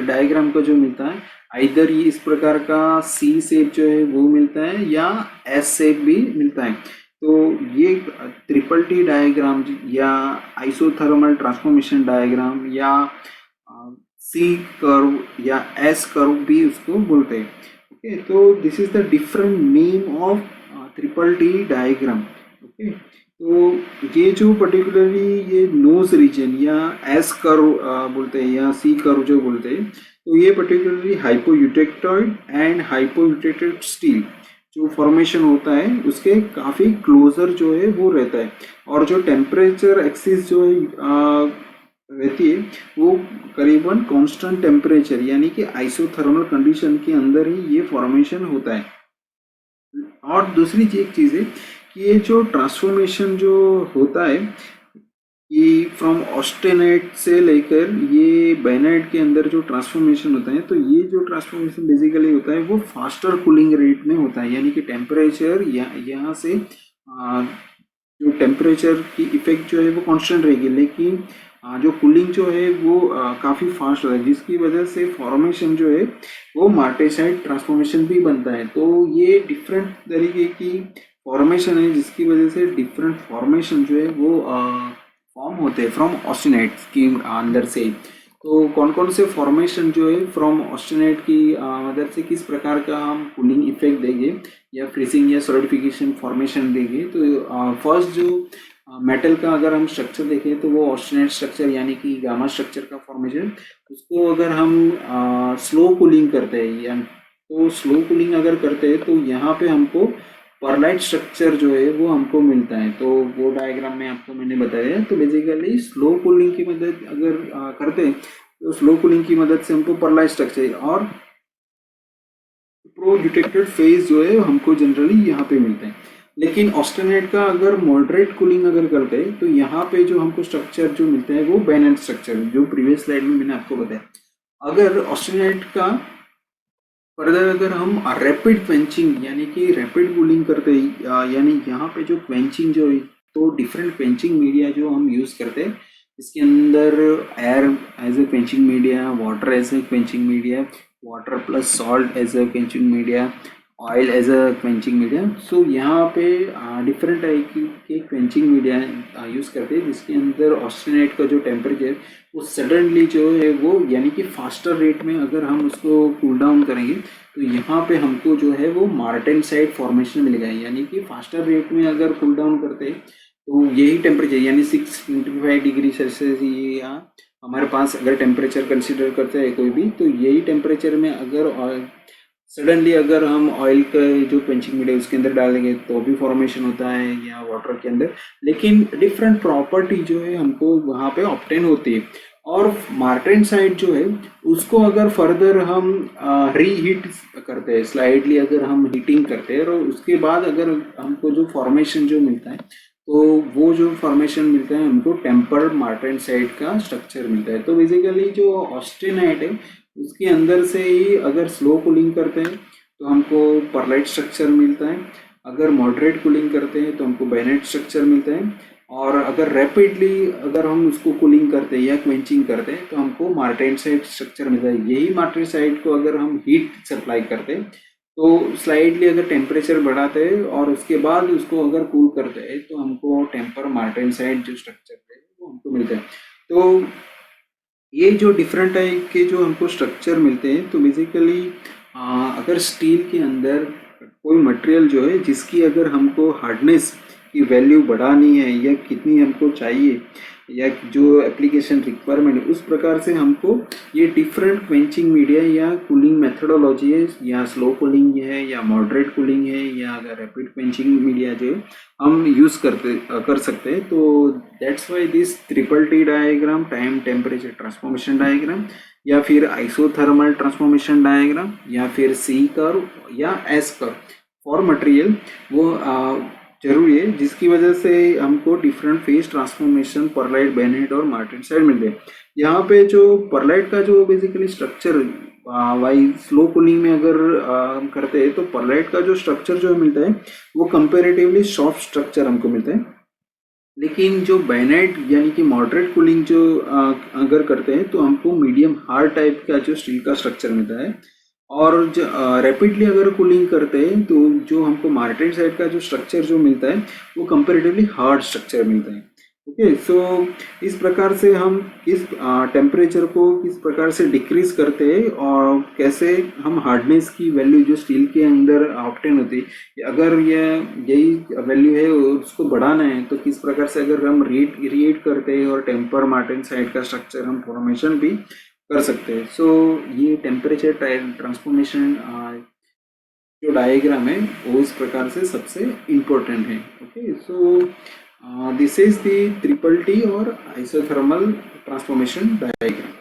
Speaker 1: डायग्राम का जो मिलता है, आइदर ये इस प्रकार का सी शेप जो है वो मिलता है या एस शेप भी मिलता है. तो ये ट्रिपल टी डायग्राम या आइसोथर्मल ट्रांसफॉर्मेशन डायग्राम या सी कर्व या एस कर्व भी उसको बोलते हैं. ओके, तो this is the different name of triple T diagram. Okay, तो ये जो पर्टिकुलरली ये नोज रीजन या एस कर्व बोलते हैं या सी कर्व जो बोलते हैं, तो ये पर्टिकुलरली हाइपोयूटेक्टॉइड एंड हाइपोयूटेटेड स्टील जो फॉर्मेशन होता है उसके काफ़ी क्लोजर जो है वो रहता है. और जो टेम्परेचर एक्सिस जो है रहती है वो करीबन कांस्टेंट टेम्परेचर यानी कि आइसोथर्मल कंडीशन के अंदर ही ये फॉर्मेशन होता है. और दूसरी एक चीज़ है कि ये जो ट्रांसफॉर्मेशन जो होता है कि फ्रॉम ऑस्टेनाइट से लेकर ये बेनाइट के अंदर जो ट्रांसफॉर्मेशन होता है, तो ये जो ट्रांसफॉर्मेशन बेसिकली होता है वो फास्टर कूलिंग रेट में होता है. यानी कि टेम्परेचर यहाँ से जो टेम्परेचर की इफेक्ट जो है वो कांस्टेंट रहेगी, लेकिन जो कूलिंग जो है वो काफ़ी फास्ट होता है, जिसकी वजह से फॉर्मेशन जो है वो मार्टेसाइट ट्रांसफॉर्मेशन भी बनता है. तो ये डिफरेंट तरीके की फॉर्मेशन है जिसकी वजह से डिफरेंट फॉर्मेशन जो है वो फॉर्म होते हैं फ्रॉम ऑस्टेनाइट की अंदर से. तो कौन कौन से फॉर्मेशन जो है फ्रॉम ऑस्टेनाइट की मदद से किस प्रकार का हम कूलिंग इफेक्ट देंगे या फ्रीजिंग या सॉलिडिफिकेशन फॉर्मेशन देंगे. तो फर्स्ट जो मेटल का अगर हम स्ट्रक्चर देखें तो वो ऑस्टेनाइट स्ट्रक्चर यानी कि गामा स्ट्रक्चर का फॉर्मेशन, उसको अगर हम स्लो कूलिंग करते हैं या तो स्लो कूलिंग अगर करते हैं तो यहाँ पे हमको परलाइट स्ट्रक्चर जो है वो हमको मिलता है. तो वो डायग्राम में आपको मैंने बताया. तो बेसिकली स्लो कूलिंग की मदद अगर करते हैं तो स्लो कूलिंग की मदद से हमको परलाइट स्ट्रक्चर और प्रो डिटेक्टेड फेज जो है हमको जनरली यहाँ पे मिलते हैं. लेकिन ऑस्टेनाइट का अगर मॉडरेट कूलिंग अगर करते हैं तो यहाँ पे जो हमको स्ट्रक्चर जो मिलता है वो बेनाइट स्ट्रक्चर, जो प्रीवियस स्लाइड में मैंने आपको बताया. अगर ऑस्टेनाइट का फर्दर अगर हम रैपिड क्वेंचिंग यानी कि रैपिड कूलिंग करते हैं, यानी यहाँ पे जो क्वेंचिंग जो है तो डिफरेंट क्वेंचिंग मीडिया जो हम यूज़ करते हैं, इसके अंदर air as a quenching media, water as a quenching media, water plus salt as a quenching media, oil as a quenching media. So यहाँ पे डिफरेंट टाइप के क्वेंचिंग मीडिया यूज़ करते हैं, जिसके अंदर ऑस्टेनाइट का जो टेम्परेचर वो सडनली जो है वो यानी कि फास्टर रेट में अगर हम उसको कूल डाउन करेंगे तो यहाँ पे हमको जो है वो मार्टेनसाइट फॉर्मेशन मिलेगा। यानी कि फास्टर रेट में अगर कूल डाउन करते हैं तो यही टेम्परेचर यानी 625 डिग्री सेल्सियस ये या हमारे पास अगर टेम्परेचर कंसिडर करते हैं कोई भी, तो यही टेम्परेचर में अगर सडनली अगर हम ऑयल का जो क्वेंचिंग मीडिया उसके अंदर डालेंगे तो भी फॉर्मेशन होता है या वाटर के अंदर, लेकिन डिफरेंट प्रॉपर्टी जो है हमको वहाँ पे ऑब्टेन होती है। और मार्टेनसाइट जो है उसको अगर फर्दर हम रीहीट करते हैं, स्लाइडली अगर हम हीटिंग करते हैं और उसके बाद अगर हमको जो फॉर्मेशन जो मिलता है तो वो जो फॉर्मेशन मिलता है हमको टेम्पर्ड मार्टेनसाइट का स्ट्रक्चर मिलता है। तो बेसिकली जो ऑस्टेनाइट है उसके अंदर से ही अगर स्लो कूलिंग करते हैं तो हमको परलाइट स्ट्रक्चर मिलता है, अगर मॉडरेट कूलिंग करते हैं तो हमको बाइनाइट स्ट्रक्चर मिलता है, और अगर रैपिडली अगर हम उसको कूलिंग करते हैं या क्वेंचिंग करते हैं तो हमको मार्टेनसाइट स्ट्रक्चर मिलता है। यही मार्टेनसाइट को अगर हम हीट सप्लाई करते हैं तो स्लाइडली अगर टेम्परेचर बढ़ाते हैं और उसके बाद उसको अगर कूल करते हैं तो हमको टेम्पर मार्टेनसाइट जो स्ट्रक्चर है वो हमको मिलता है। तो ये जो डिफरेंट टाइप के जो हमको स्ट्रक्चर मिलते हैं, तो बेसिकली अगर स्टील के अंदर कोई मटेरियल जो है जिसकी अगर हमको हार्डनेस की वैल्यू बढ़ानी है या कितनी हमको चाहिए या जो एप्लीकेशन रिक्वायरमेंट है उस प्रकार से हमको ये डिफरेंट क्वेंचिंग मीडिया या कूलिंग मेथडोलॉजी है, या स्लो कूलिंग है या मॉडरेट कूलिंग है या अगर रैपिड क्वेंचिंग मीडिया जो है हम यूज़ कर सकते हैं। तो that's why this triple T diagram, time temperature transformation diagram, या फिर आइसोथर्मल ट्रांसफॉर्मेशन डायग्राम, या फिर सी कर्व या एस कर्व फॉर मटेरियल वो जरूरी है, जिसकी वजह से हमको डिफरेंट फेज ट्रांसफॉर्मेशन परलाइट, बाइनाइट और मार्टेनसाइट मिलते हैं। यहाँ पे जो परलाइट का जो basically structure by slow cooling में अगर हम करते हैं तो परलाइट का जो स्ट्रक्चर जो मिलता है वो कंपेरेटिवली सॉफ्ट स्ट्रक्चर हमको मिलता है, लेकिन जो बाइनाइट यानी कि मॉडरेट कूलिंग जो अगर करते हैं तो हमको मीडियम हार्ड टाइप का जो स्टील का स्ट्रक्चर मिलता है। और जो रैपिडली अगर कूलिंग करते हैं तो जो हमको मार्टेनसाइट का जो स्ट्रक्चर जो मिलता है वो कंपेरेटिवली हार्ड स्ट्रक्चर मिलता है। ओके, सो इस प्रकार से हम इस टेम्परेचर को किस प्रकार से डिक्रीज करते हैं और कैसे हम हार्डनेस की वैल्यू जो स्टील के अंदर ऑब्टेन होती है, अगर यही वैल्यू है उसको बढ़ाना है तो किस प्रकार से अगर हम रीहीट करते हैं और टेम्पर मार्टेनसाइट का स्ट्रक्चर हम फॉर्मेशन भी कर सकते हैं। सो ये टेम्परेचर ट्रांसफॉर्मेशन जो डायग्राम है वो इस प्रकार से सबसे इम्पोर्टेंट है। Okay, so this is the triple T or isothermal transformation diagram.